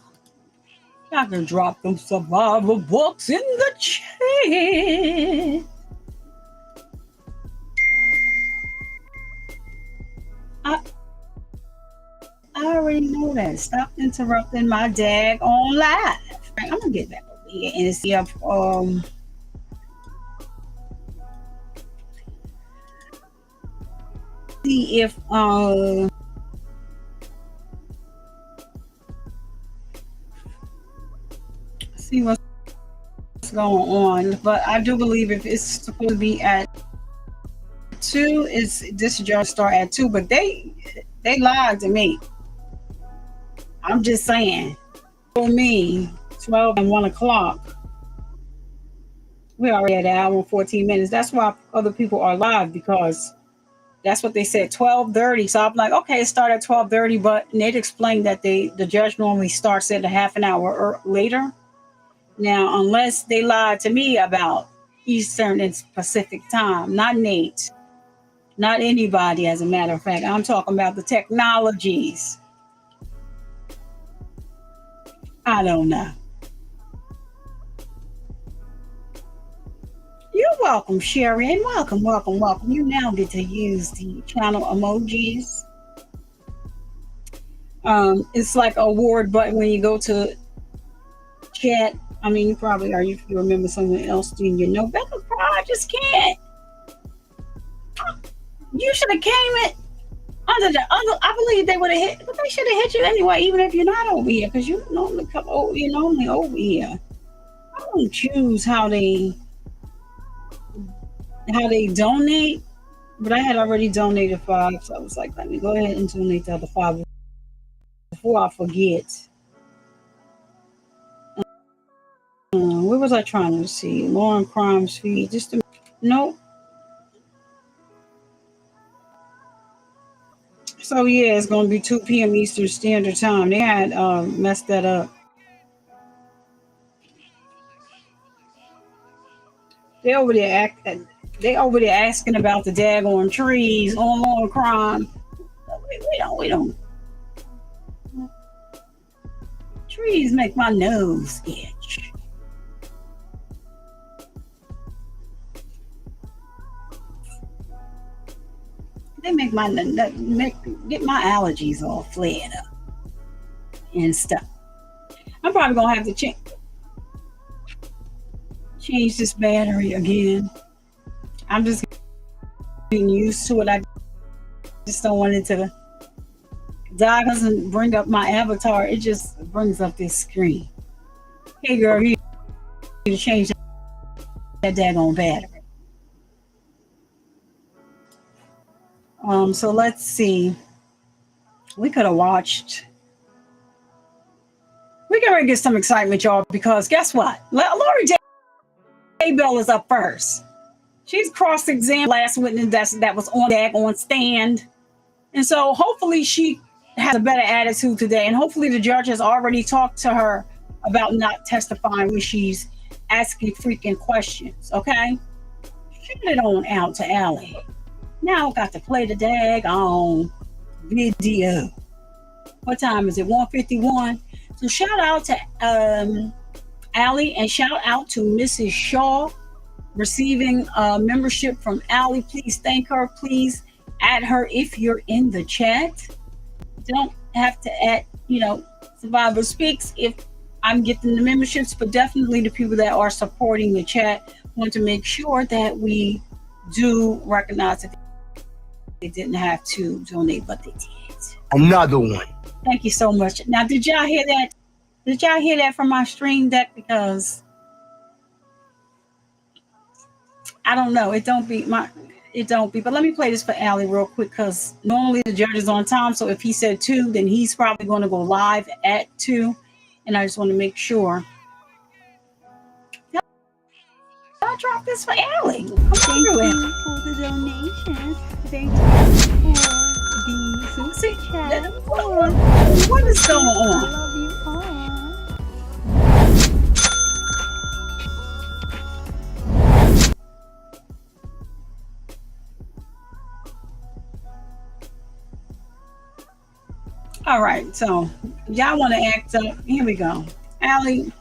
I can drop them survival books in the chat. I already know that. Stop interrupting my dag on live. Right, I'm gonna get back over here and see if see what's going on. But I do believe if it's supposed to be at 2, this just start at 2. But they lied to me. I'm just saying. For me, 12 and 1 o'clock. We already at an hour and 14 minutes. That's why other people are live, because that's what they said, 12:30. So I'm like, okay, it started at 12:30, but Nate explained that the judge normally starts at a half an hour later. Now, unless they lied to me about Eastern and Pacific time, not Nate, not anybody, as a matter of fact. I'm talking about the technologies. I don't know. You're welcome, Sherry, and welcome. You now get to use the channel emojis. It's like a award button when you go to chat I mean, you probably are. If you remember someone else, then you know. Becca, I just can't. You should have came in under the other. I believe they would have hit, but they should have hit you anyway, even if you're not over here, because you normally come over. You're normally over here. I don't choose how they donate, but I had already donated 5, so I was like, let me go ahead and donate the other 5 before I forget. Where was I trying to see? Lauren Crimes feed. Nope. So yeah, it's gonna be 2 p.m. Eastern Standard Time. They had messed that up. They over there asking about the daggone trees on Lauren Crime. We don't. Trees make my nose itch. They make get my allergies all flared up and stuff. I'm probably gonna have to change this battery again. I'm just getting used to it. I just don't want it to die. Doesn't bring up my avatar. It just brings up this screen. Hey girl, you need to change that daggone battery. So let's see. We could have watched. We can get some excitement, y'all, because guess what? Lori Vallow is up first. She's cross-examined last witness that was on stand. And so hopefully she has a better attitude today. And hopefully the judge has already talked to her about not testifying when she's asking freaking questions. Okay? Shoot it on out to Allie. Now I got to play the daggone video. What time is it? 1:51. So shout out to Allie and shout out to Mrs. Shaw receiving membership from Allie. Please thank her. Please add her if you're in the chat. Don't have to add, Survivor Speaks if I'm getting the memberships, but definitely the people that are supporting the chat want to make sure that we do recognize that they didn't have to donate, but they did. Another one. Thank you so much. Now, did y'all hear that? Did y'all hear that from my stream deck? Because I don't know. It don't be. But let me play this for Allie real quick, because normally the judge is on time. So if he said 2, then he's probably going to go live at 2. And I just want to make sure. I'll drop this for Allie. Thank you for the donation. Thank you for the super chat. What is going on? I love you all. All right, so y'all want to act up. Here we go. Allie,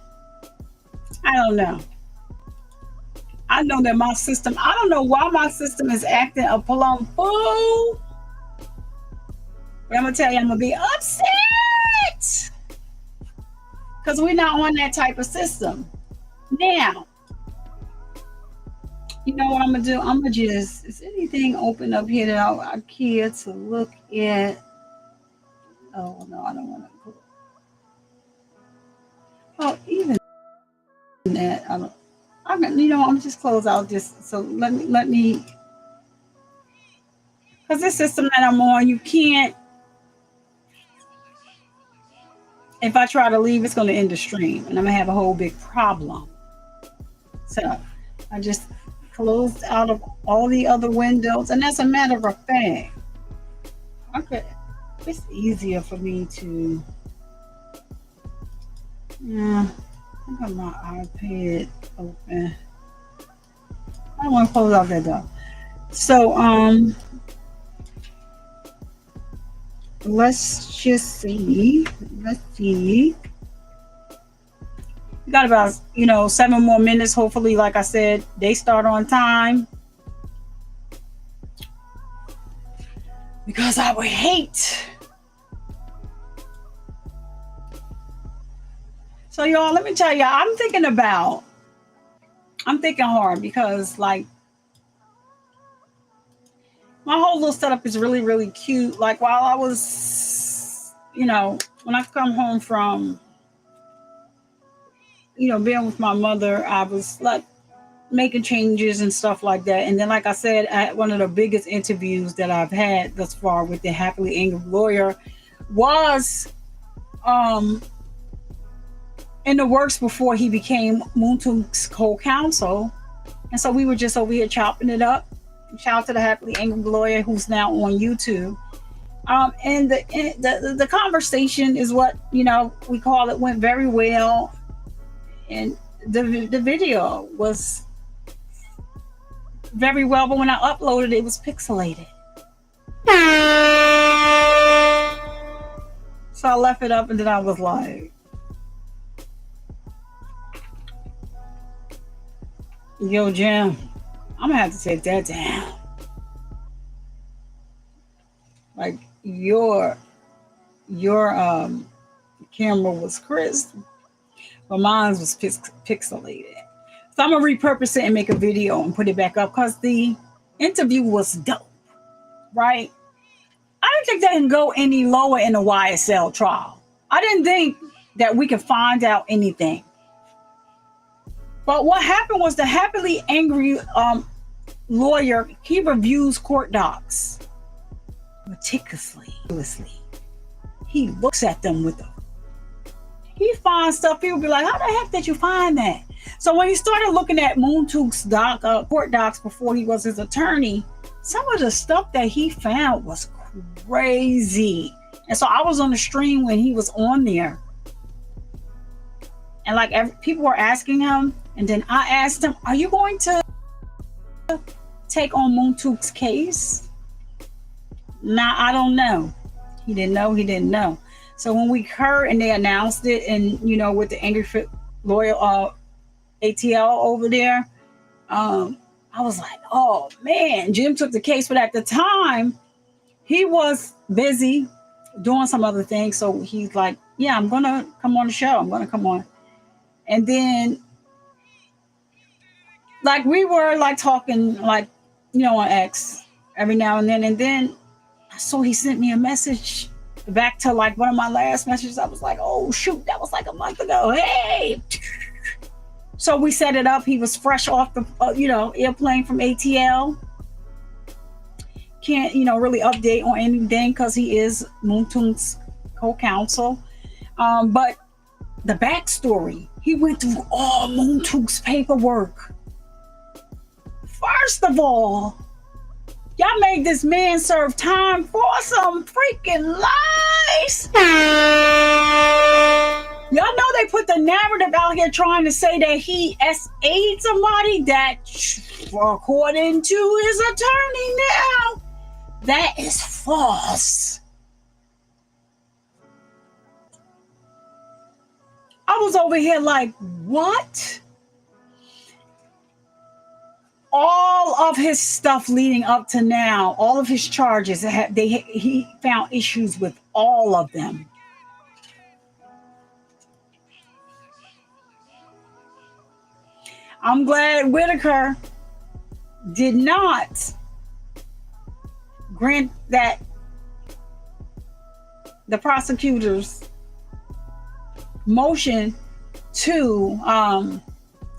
I don't know. I know that my system, I don't know why my system is acting a plum fool. But I'm going to tell you, I'm going to be upset. Because we're not on that type of system. Now, you know what I'm going to do? I'm going to just, is anything open up here that I care to look at? Oh, no, I don't want to. Oh, even that, I'm just close out this. So let me, because this system that I'm on, you can't, if I try to leave, it's going to end the stream and I'm going to have a whole big problem. So I just closed out of all the other windows. And as a matter of fact, it's easier for me to, I got my iPad open. I don't want to close out that door. So, let's just see. Let's see. We got about, 7 more minutes. Hopefully, like I said, they start on time. Because I would hate. So y'all, let me tell you, I'm thinking hard because like my whole little setup is really, really cute. Like while I was, when I come home from, being with my mother, I was like making changes and stuff like that. And then, like I said, one of the biggest interviews that I've had thus far with the happily angry lawyer was in the works before he became Moontung's co-counsel. And so we were just over here chopping it up. Shout out to the happily angry lawyer who's now on YouTube. And the conversation is what, we call it, went very well. And the video was very well, but when I uploaded it was pixelated. So I left it up and then I was like, yo, Jim, I'm gonna have to take that down. Like your camera was crisp, but mine was pixelated. So I'm gonna repurpose it and make a video and put it back up because the interview was dope, right? I didn't think they can go any lower in the YSL trial. I didn't think that we could find out anything. But what happened was the happily angry lawyer, he reviews court docs meticulously. He looks at them with them. He finds stuff, he would be like, how the heck did you find that? So when he started looking at Moontung's court docs before he was his attorney, some of the stuff that he found was crazy. And so I was on the stream when he was on there. And like people were asking him, and then I asked him, are you going to take on Moontung's case? Nah, I don't know. He didn't know. So when we heard and they announced it, and with the angry lawyer ATL over there, I was like, oh man, Jim took the case. But at the time, he was busy doing some other things. So he's like, yeah, I'm going to come on the show. I'm going to come on. And then, like, we were like talking, like, on X every now and then. And then I saw he sent me a message back to like one of my last messages. I was like, oh shoot, that was like a month ago. Hey. So we set it up. He was fresh off the, airplane from ATL. Can't, really update on anything because he is Moontung's co-counsel. But the backstory, he went through all Moontung's paperwork. First of all, y'all made this man serve time for some freaking lies. Y'all know they put the narrative out here trying to say that he SA'd somebody that, according to his attorney now, that is false. I was over here like, what? All of his stuff leading up to now, all of his charges, he found issues with all of them. I'm glad Whitaker did not grant that the prosecutor's motion to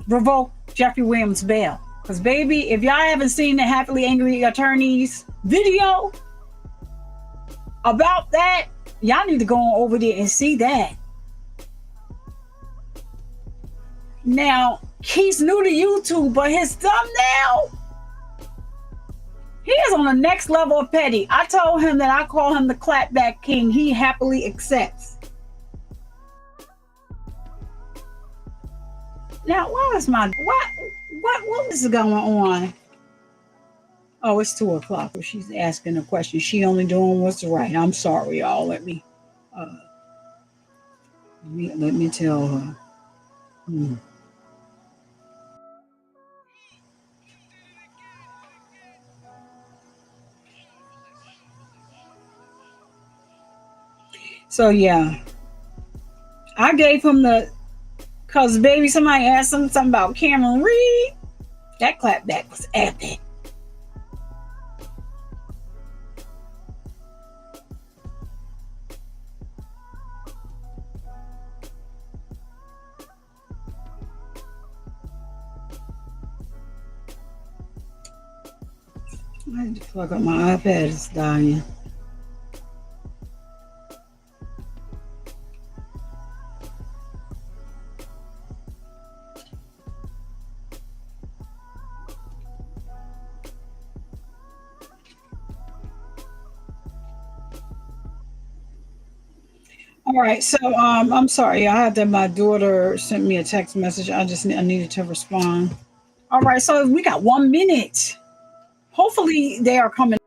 revoke Jeffrey Williams' bail. Because, baby, if y'all haven't seen the Happily Angry Attorneys video about that, y'all need to go on over there and see that. Now, he's new to YouTube, but his thumbnail, he is on the next level of petty. I told him that I call him the clapback king. He happily accepts. Now, what is going on? Oh, it's 2:00. But she's asking a question. She only doing what's right. I'm sorry, y'all. Let me tell her. So yeah, I gave him the Cause baby, somebody asked him something about Cameron Reed. That clapback was epic. I had to plug up my iPad. It's dying. All right, so I'm sorry. I had that my daughter sent me a text message. I needed to respond. All right, so we got 1 minute. Hopefully they are coming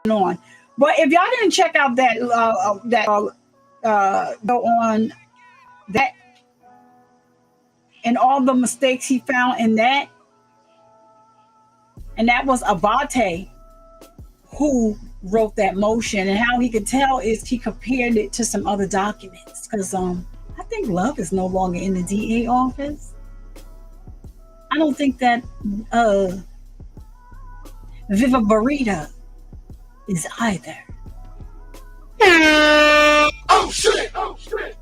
on. But if y'all didn't check out go on that and all the mistakes he found in that, and that was Abate who wrote that motion, and how he could tell is he compared it to some other documents, because I think Love is no longer in the DA office. I don't think that Viva Burrito is either. Oh shit! Oh shit!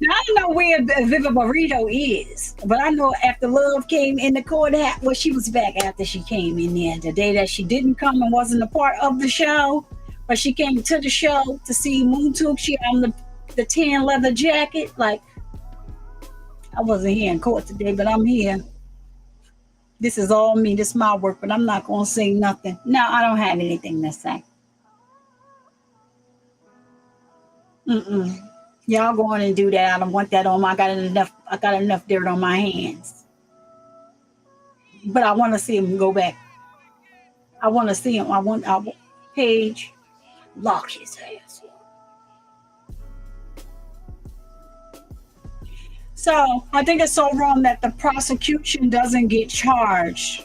Now, I don't know where Viva Burrito is, but I know after Love came in the court, well, she was back after she came in there. The day that she didn't come and wasn't a part of the show, but she came to the show to see Moontook. She on the tan leather jacket. Like, I wasn't here in court today, but I'm here. This is all me. This is my work, but I'm not going to say nothing. No, I don't have anything to say. Y'all go on and do that. I don't want that on my. I got enough dirt on my hands. But I want to see him go back. I want to see him. I want Page lock his ass. So I think it's so wrong that the prosecution doesn't get charged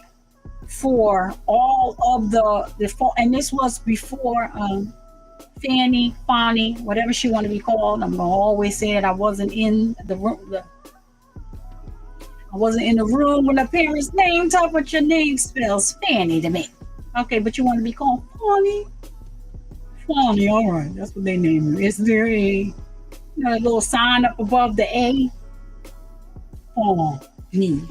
for all of the and this was before Fanny, whatever she want to be called. I'm gonna always say it. I wasn't in the room. I wasn't in the room when the parents named her, but your name spells Fanny to me. Okay, but you want to be called Fanny? Fanny, all right. That's what they named her. Is there a little sign up above the A? Fanny.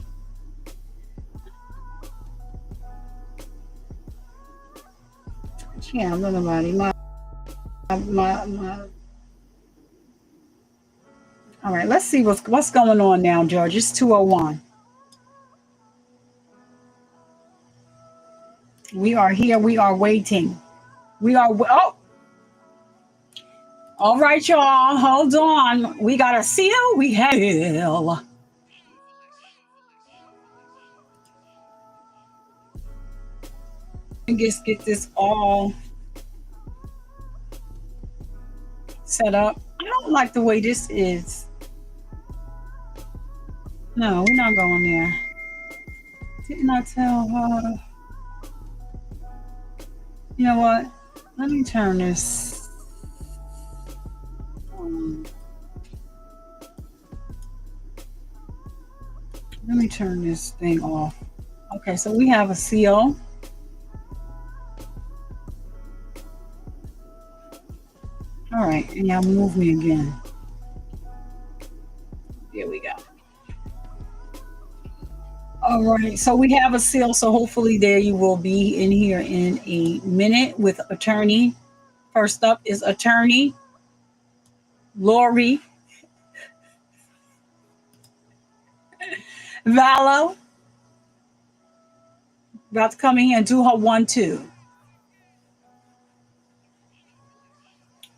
Yeah, I'm nobody. My. All right, let's see what's going on now, George. It's 2:01. We are here. We are waiting. All right, y'all. Hold on. We got a seal. We have seal. Just get this all set up. I don't like the way this is. No, we're not going there. Didn't I tell her? You know what? Let me turn this. Let me turn this thing off. Okay, so we have a seal. All right, and now move me again. There we go. All right, so we have a seal, so hopefully there you will be in here in a minute with attorney. First up is attorney Lori Vallow. About to come in here and do her 1-2.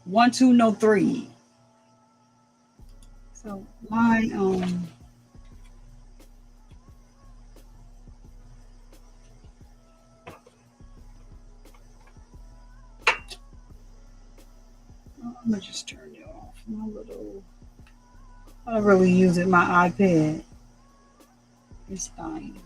1-2, no 3. So mine I'm gonna just turn it off. I don't really use it. My iPad is dying.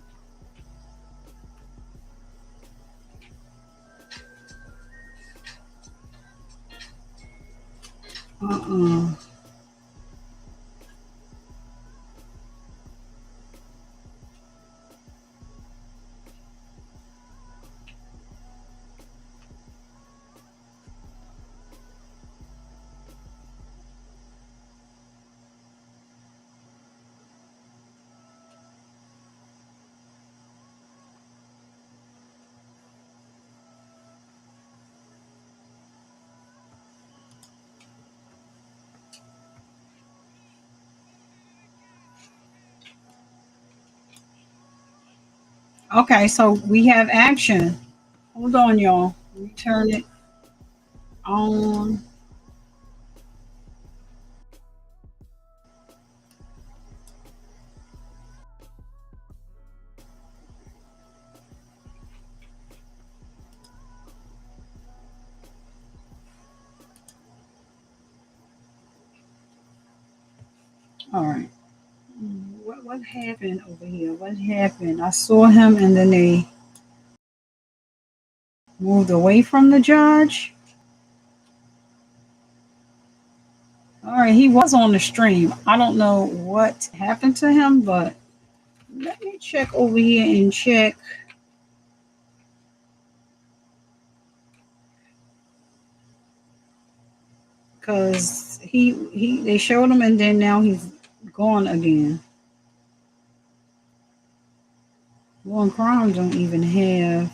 Okay, so we have action. Hold on, y'all. Let me turn it on. All right. What happened over here? What happened? I saw him and then they moved away from the judge. All right, he was on the stream. I don't know what happened to him, but let me check over here and check. Because they showed him and then now he's gone again. One crime don't even have.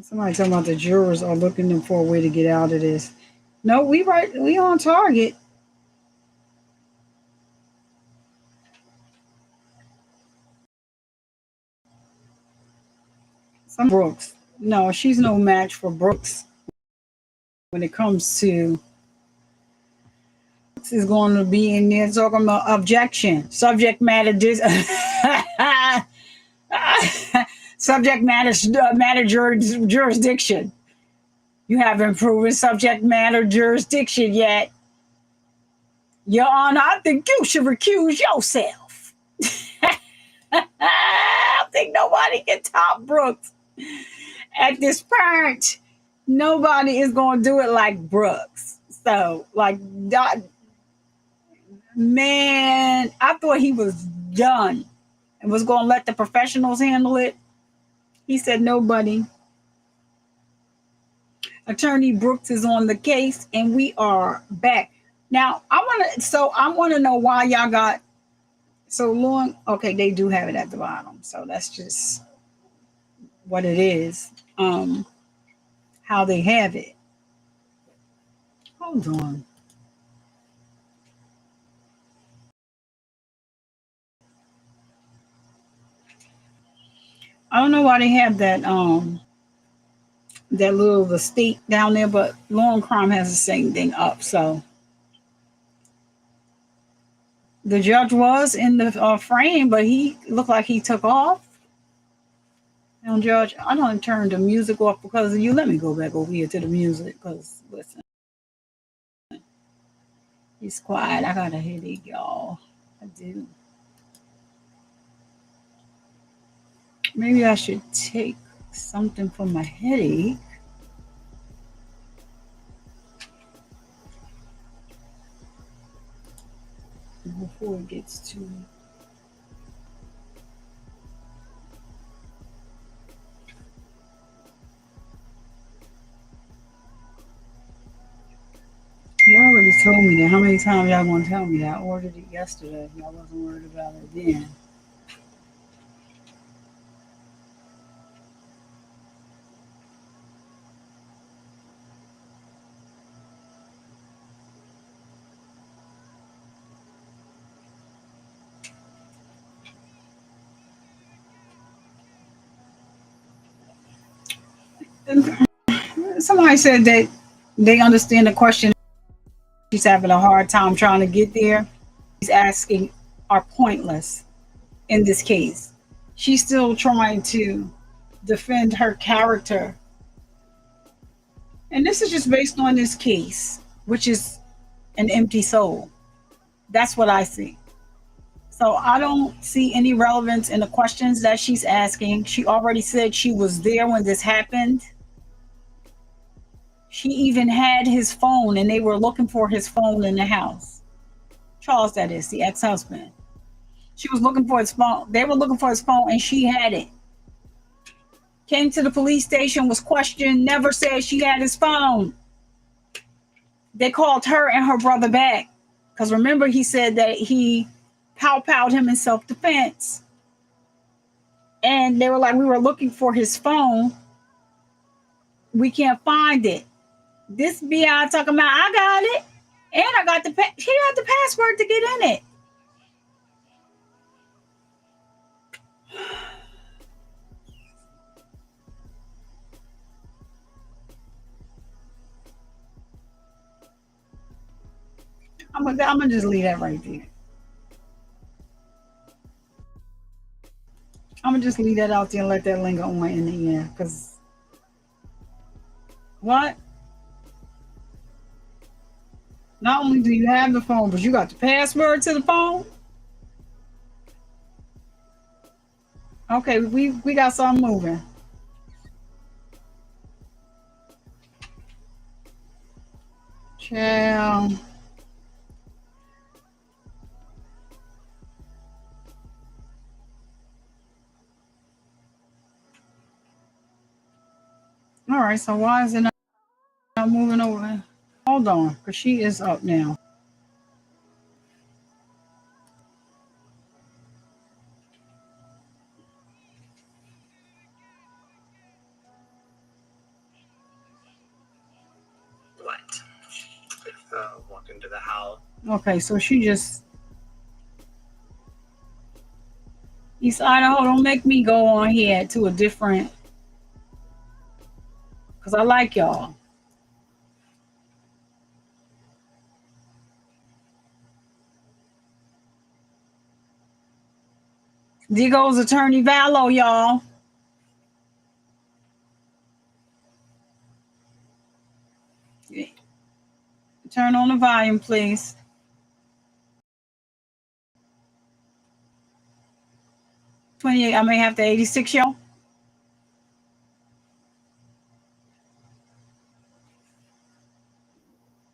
Somebody talking about the jurors are looking for a way to get out of this. No, we on target. Some Brooks. No, she's no match for Brooks when it comes to Brooks is going to be in there talking about objection, subject matter subject matter jurisdiction. You haven't proven subject matter jurisdiction yet. Your Honor, I think you should recuse yourself. I think nobody can top Brooks. At this point, nobody is going to do it like Brooks. So, like, man, I thought he was done and was going to let the professionals handle it. He said nobody. Attorney Brooks is on the case, and we are back. Now, I want to know why y'all got so long. Okay, they do have it at the bottom, so that's just what it is. How they have it. Hold on. I don't know why they have that little the state down there, but law and crime has the same thing up. So the judge was in the frame, but he looked like he took off. Now, Judge, I don't turn the music off because of you. Let me go back over here to the music because listen, he's quiet. I got a headache, y'all. I do. Maybe I should take something for my headache. Before it gets too. You already told me that. How many times y'all gonna tell me that? I ordered it yesterday. Y'all wasn't worried about it then. Somebody said that they understand the question. She's having a hard time trying to get there. He's asking are pointless in this case. She's still trying to defend her character. And this is just based on this case, which is an empty soul. That's what I see. So I don't see any relevance in the questions that she's asking. She already said she was there when this happened. She even had his phone and they were looking for his phone in the house. Charles, that is, the ex-husband. She was looking for his phone. They were looking for his phone and she had it. Came to the police station, was questioned, never said she had his phone. They called her and her brother back. Because remember, he said that he pow-powed him in self-defense. And they were like, we were looking for his phone. We can't find it. This BI talking about, I got it. And I got he had the password to get in it. gonna just leave that right there. I'm gonna just leave that out there and let that linger on in the end. Cause what? Not only do you have the phone, but you got the password to the phone. Okay, we got something moving. Child. All right, so why is it not moving over? Hold on, because she is up now. What? Walk into the house. Okay, so she just East Idaho, don't make me go on here to a different, because I like y'all. There goes Attorney Vallow, y'all. Turn on the volume, please. I may have to 86, y'all.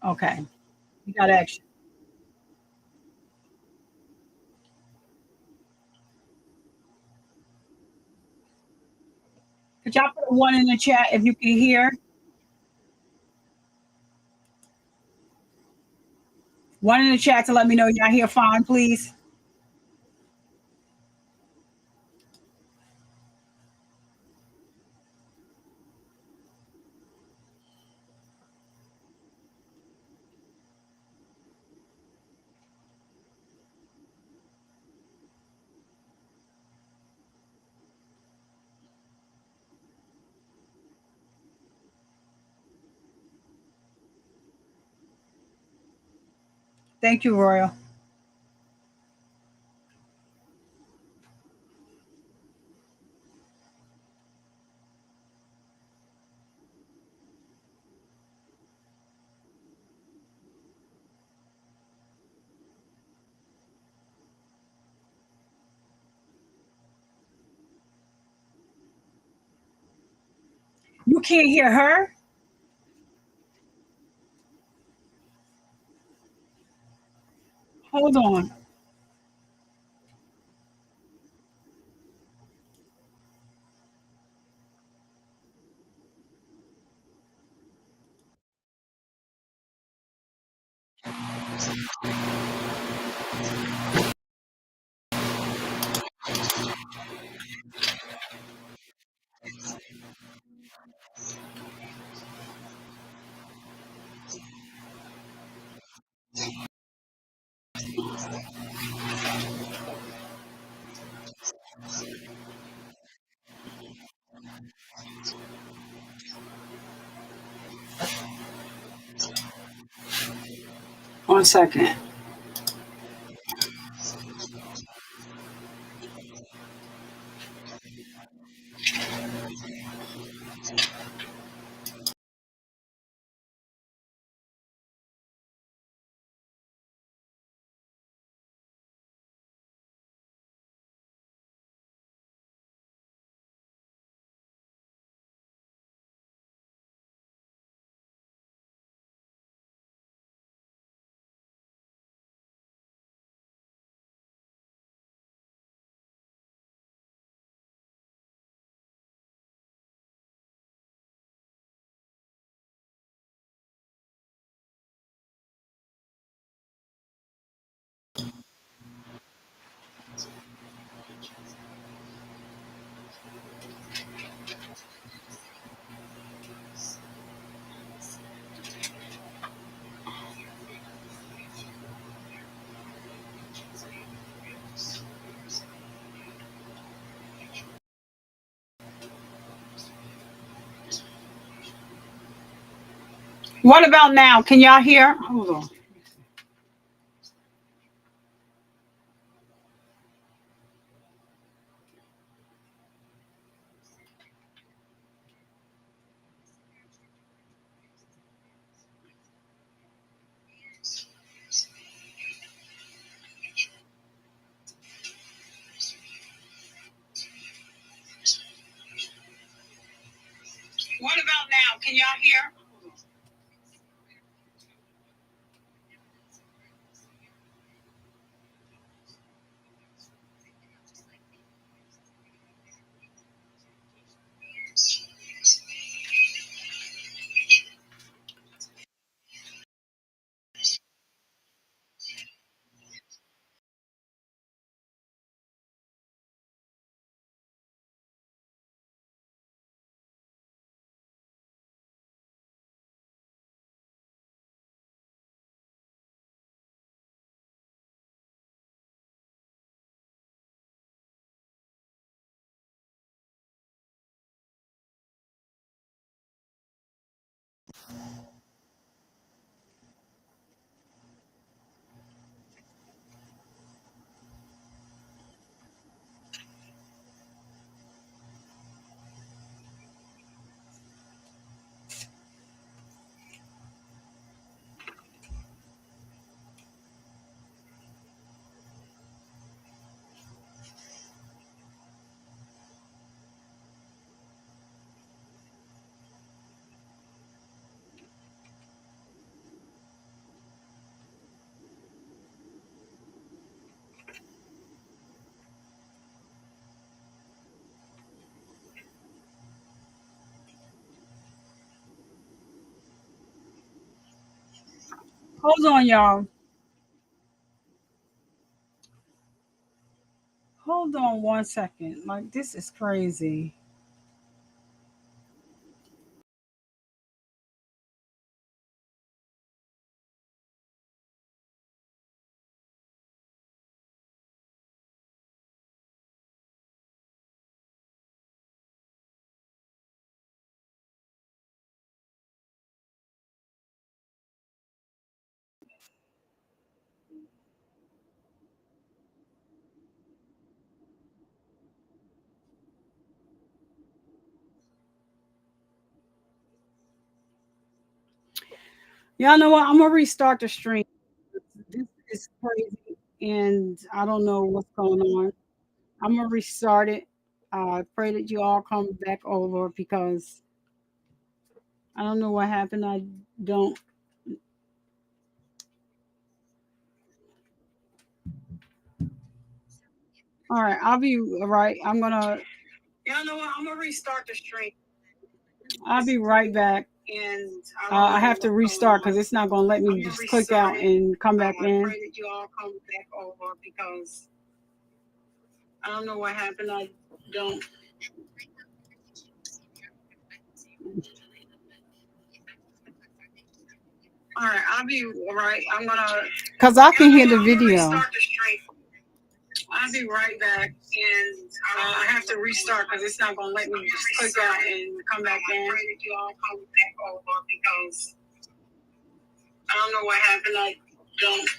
Okay, you got action. Could y'all put a one in the chat if you can hear? One in the chat to let me know y'all hear fine, please. Thank you, Royal. You can't hear her? Hold on. One second. What about now? Can y'all hear? Hold on. Can y'all hear? Hold on, y'all. Hold on 1 second. Like, this is crazy. Y'all know what? I'm gonna restart the stream. This is crazy, and I don't know what's going on. I'm gonna restart it. I pray that you all come back over because I don't know what happened. I don't. All right, I'll be right. I'm gonna. Y'all know what? I'm gonna restart the stream. I'll be right back. And I have to restart because it's not gonna let me just click out and come back in. I pray that you all come back over because I don't know what happened. I don't. All right, I'll be right. I'm gonna. Cause I can hear the video. I'll be right back, and I have to restart because it's not gonna let me just click out and come back in. I pray that you all come back over because I don't know what happened. I don't.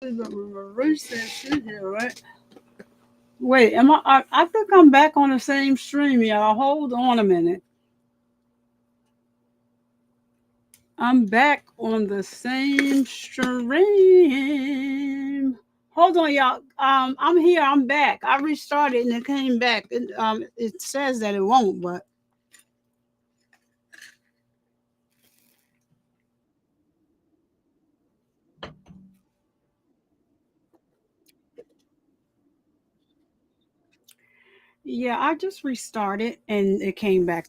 erase that shit here, right? Wait, am I think I'm back on the same stream, y'all. Hold on a minute. I'm back on the same stream. Hold on, y'all. I'm here. I'm back. I restarted and it came back. It says that it won't, but yeah, I just restarted and it came back.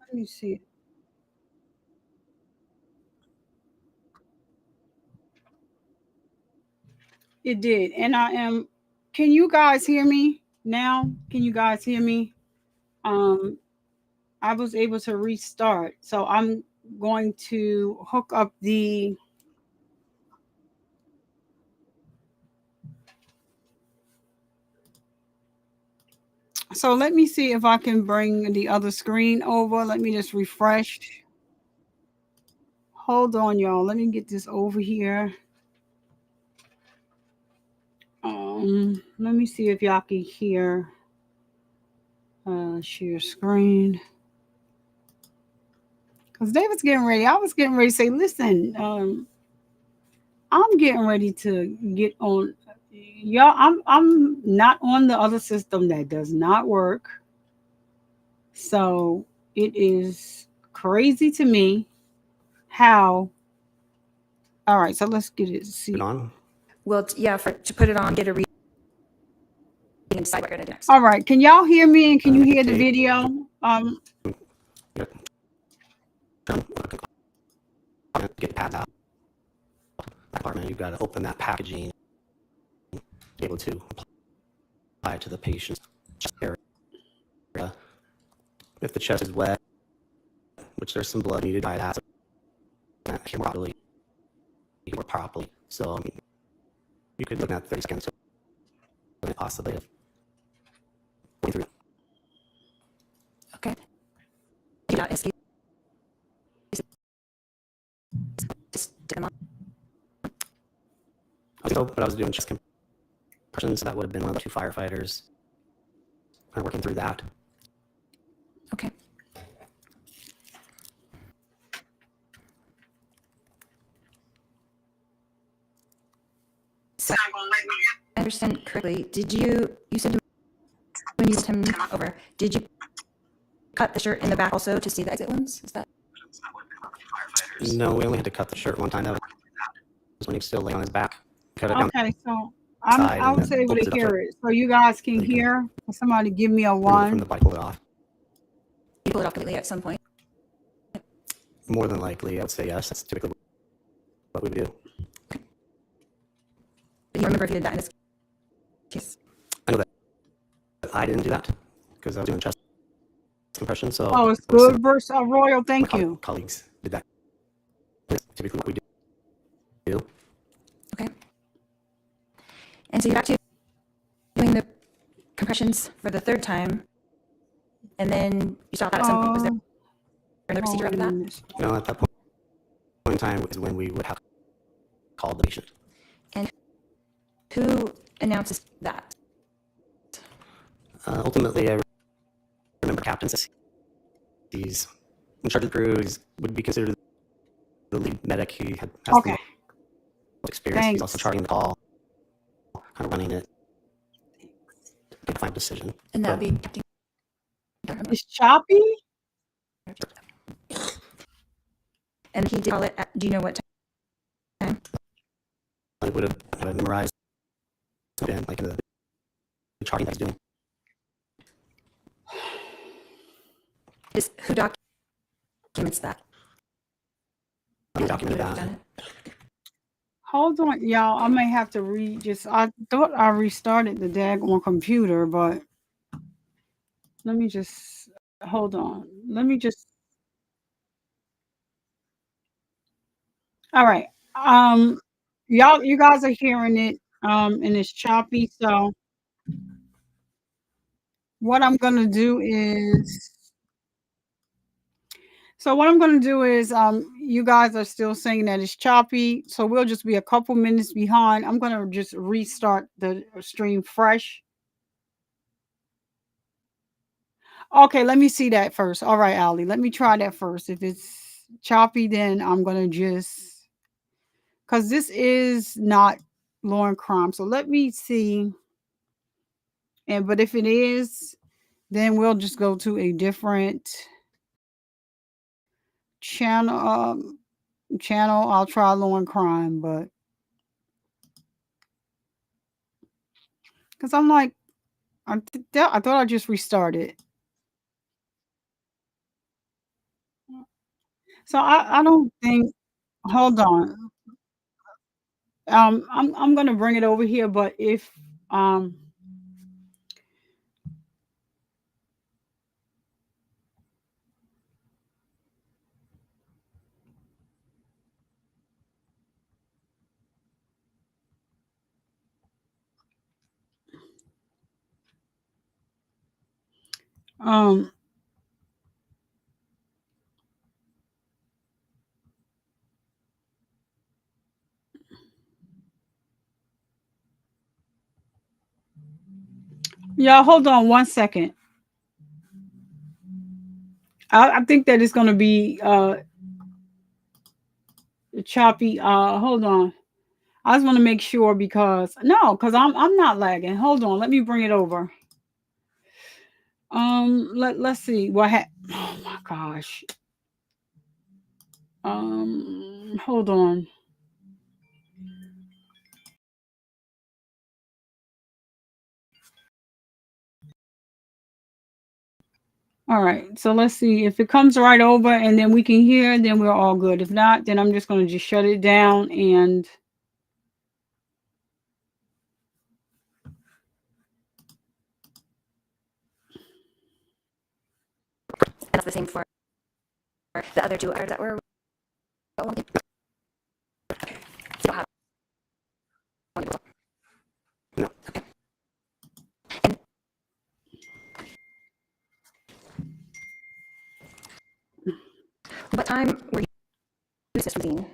Let me see. It did. And I am. Can you guys hear me now? Can you guys hear me? Um, I was able to restart. So I'm going to hook up the. So let me see if I can bring the other screen over. Let me just refresh. Hold on, y'all. Let me get this over here. Let me see if y'all can hear. Share screen. Because David's getting ready. I was getting ready to say, listen, I'm getting ready to get on. Y'all, I'm not on the other system that does not work. So it is crazy to me how. All right, so let's get it. See. On. Well, yeah, to put it on, get a reading and decide what we're going to do next. All right, can y'all hear me and can you hear the video? Get pads out. That part, you've got to open that packaging, be able to apply it to the patient's chest area. If the chest is wet, which there's some blood needed by that, properly, more properly. So I mean, you could look at 30 seconds, possibly of going through. Okay. But I was doing chest compressions. That would have been one of the two firefighters. I'm working through that. Okay. So, I understand correctly. You said when you sent him over, did you cut the shirt in the back also to see the exit wounds? Is that? No, we only had to cut the shirt one time. That was when he was still laying on his back. Cut it down. Okay, so I was able to hear it. So you guys can hear. Somebody give me a From one. the body, pull it off. You pull it off completely at some point? More than likely, I would say yes. That's typically what we do. Okay. Do you remember if you did that in this case? I know that I didn't do that because I was doing chest compression. So Oh, it's good. Verse Royal, thank you. Colleagues did that. That's typically what we do. Okay. And so you're back to doing the compressions for the third time, and then you stop that at some point. Was there another procedure after that? No, at that point in time is when we would have called the patient. And who announces that? Ultimately, I remember Captain says he's in charge of the crew. He would be considered the lead medic. He has the most experience. Thanks. He's also charting the call, kind of running it. Final decision. And that would be. It's choppy. And he did call it. Do you know what time? I would have memorized again, like in the charting that he's doing. Who documents that? We documented that. Hold on, y'all. I may have to I thought I restarted the daggone computer, but let me just hold on. All right. You guys are hearing it. And it's choppy. So what I'm gonna do is you guys are still saying that it's choppy, so we'll just be a couple minutes behind. I'm gonna just restart the stream fresh. Okay, let me see that first. All right, Ali, let me try that first. If it's choppy, then I'm gonna just, because this is not law and crime. So let me see. And but if it is, then we'll just go to a different channel. I'll try law and crime, but because I'm like, I thought I just restarted. So I don't think. Hold on. I'm gonna bring it over here, but if um um yeah, hold on 1 second. I think that it's gonna be choppy. Hold on. I just want to make sure because no, because I'm not lagging. Hold on, let me bring it over. Let's see what oh my gosh. Hold on. All right, so let's see if it comes right over and then we can hear, then we're all good. If not, then I'm just going to just shut it down and And that's the same for the other two that were. So how? No. And what time were you this routine?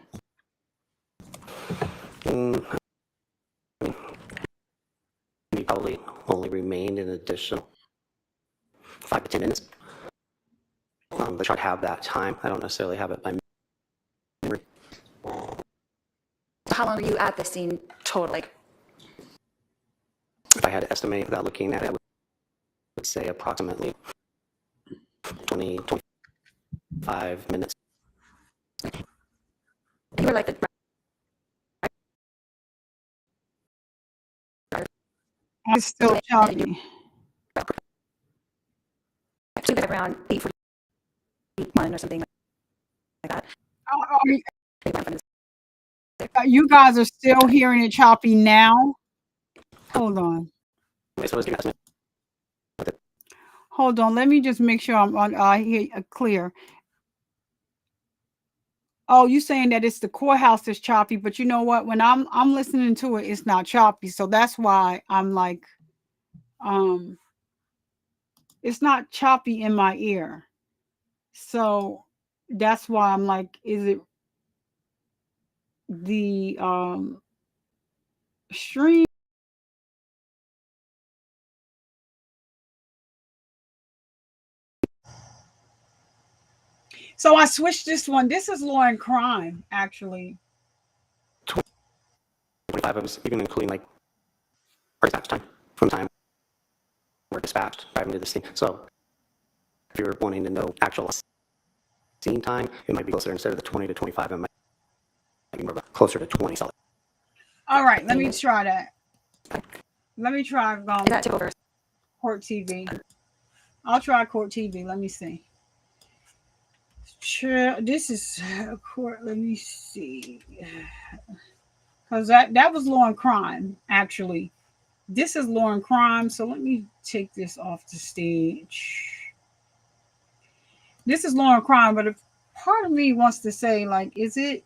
He probably only remained an additional 5 to 10 minutes. But try to have that time. I don't necessarily have it by memory. So how long were you at this scene total? Like, If I had to estimate without looking at it, I would say approximately 20, 25 minutes. you were like the. it's still choppy. So you got around 8:41 or something like that. You guys are still hearing it choppy now? Hold on. Okay, so I was giving an estimate. Hold on. Let me just make sure I'm on here clear. Oh, you saying that it's the courthouse that's choppy, but you know what? When I'm listening to it, it's not choppy. So that's why I'm like, it's not choppy in my ear. So that's why I'm like, is it the stream? So I switched this one. This is Law and Crime, actually. 25 of us, even including like dispatch time from time we're dispatched driving to the scene. So if you're wanting to know actual scene time, it might be closer instead of the 20 to 25. It might be more closer to 20. Solid. All right, let me try that. Let me try That took over. Court TV. I'll try Court TV. Let me see. Sure, this is court. Let me see. Because that was Law and Crime, actually. This is Law and Crime. So let me take this off the stage. This is Law and Crime, but if part of me wants to say, like, is it?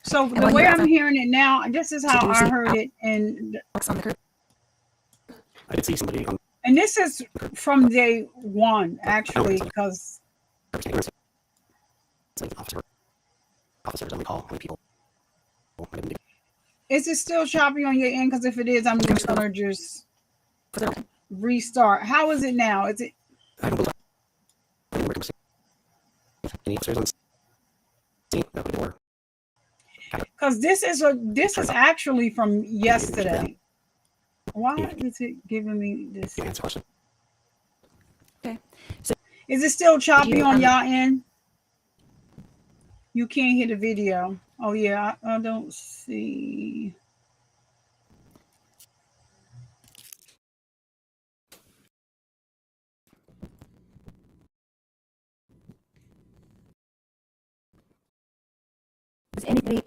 So And the while way you're I'm outside, hearing it now, this is how did you I see heard it, and Alex on the curb? I did see somebody on this is from day one actually, because the curb. It's like officers on the call. How many people? I didn't do. is it still choppy on your end? Because if it is, I'm just gonna just Was it okay? restart. How is it now? Is it? I don't believe I didn't work any officers on scene. That would work. Because this is actually from yesterday. Why is it giving me this? You answer question. Okay. So Is it still choppy you, on y'all end? You can't hear the video. Oh yeah, I don't see. was anybody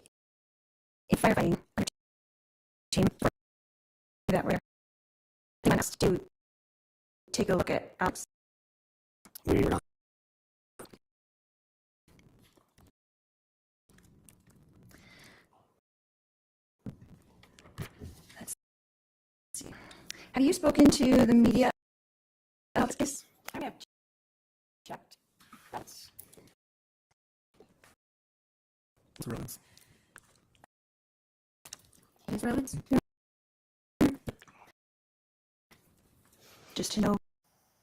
in firefighting on your team that were asked to take a look at Alex? We were not. Let's see. Have you spoken to the media about this case? I have checked. That's Surveillance. His relevance? Just to know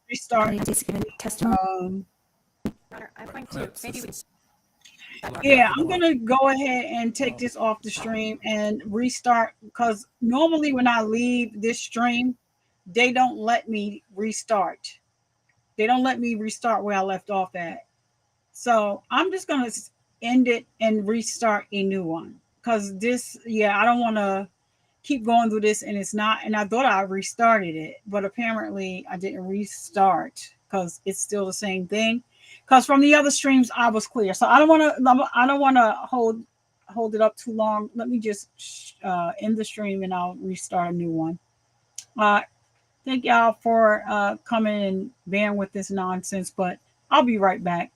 Restart. how he's given testimony. I'm going to maybe we Yeah, I'm gonna go ahead and take this off the stream and restart, because normally when I leave this stream, they don't let me restart. They don't let me restart where I left off at. So I'm just gonna end it and restart a new one, because this, yeah, I don't want to keep going through this and it's not. And I thought I restarted it, but apparently I didn't restart because it's still the same thing. Because from the other streams I was clear, so I don't want to hold it up too long. Let me just end the stream and I'll restart a new one. Thank y'all for coming and bearing with this nonsense, but I'll be right back.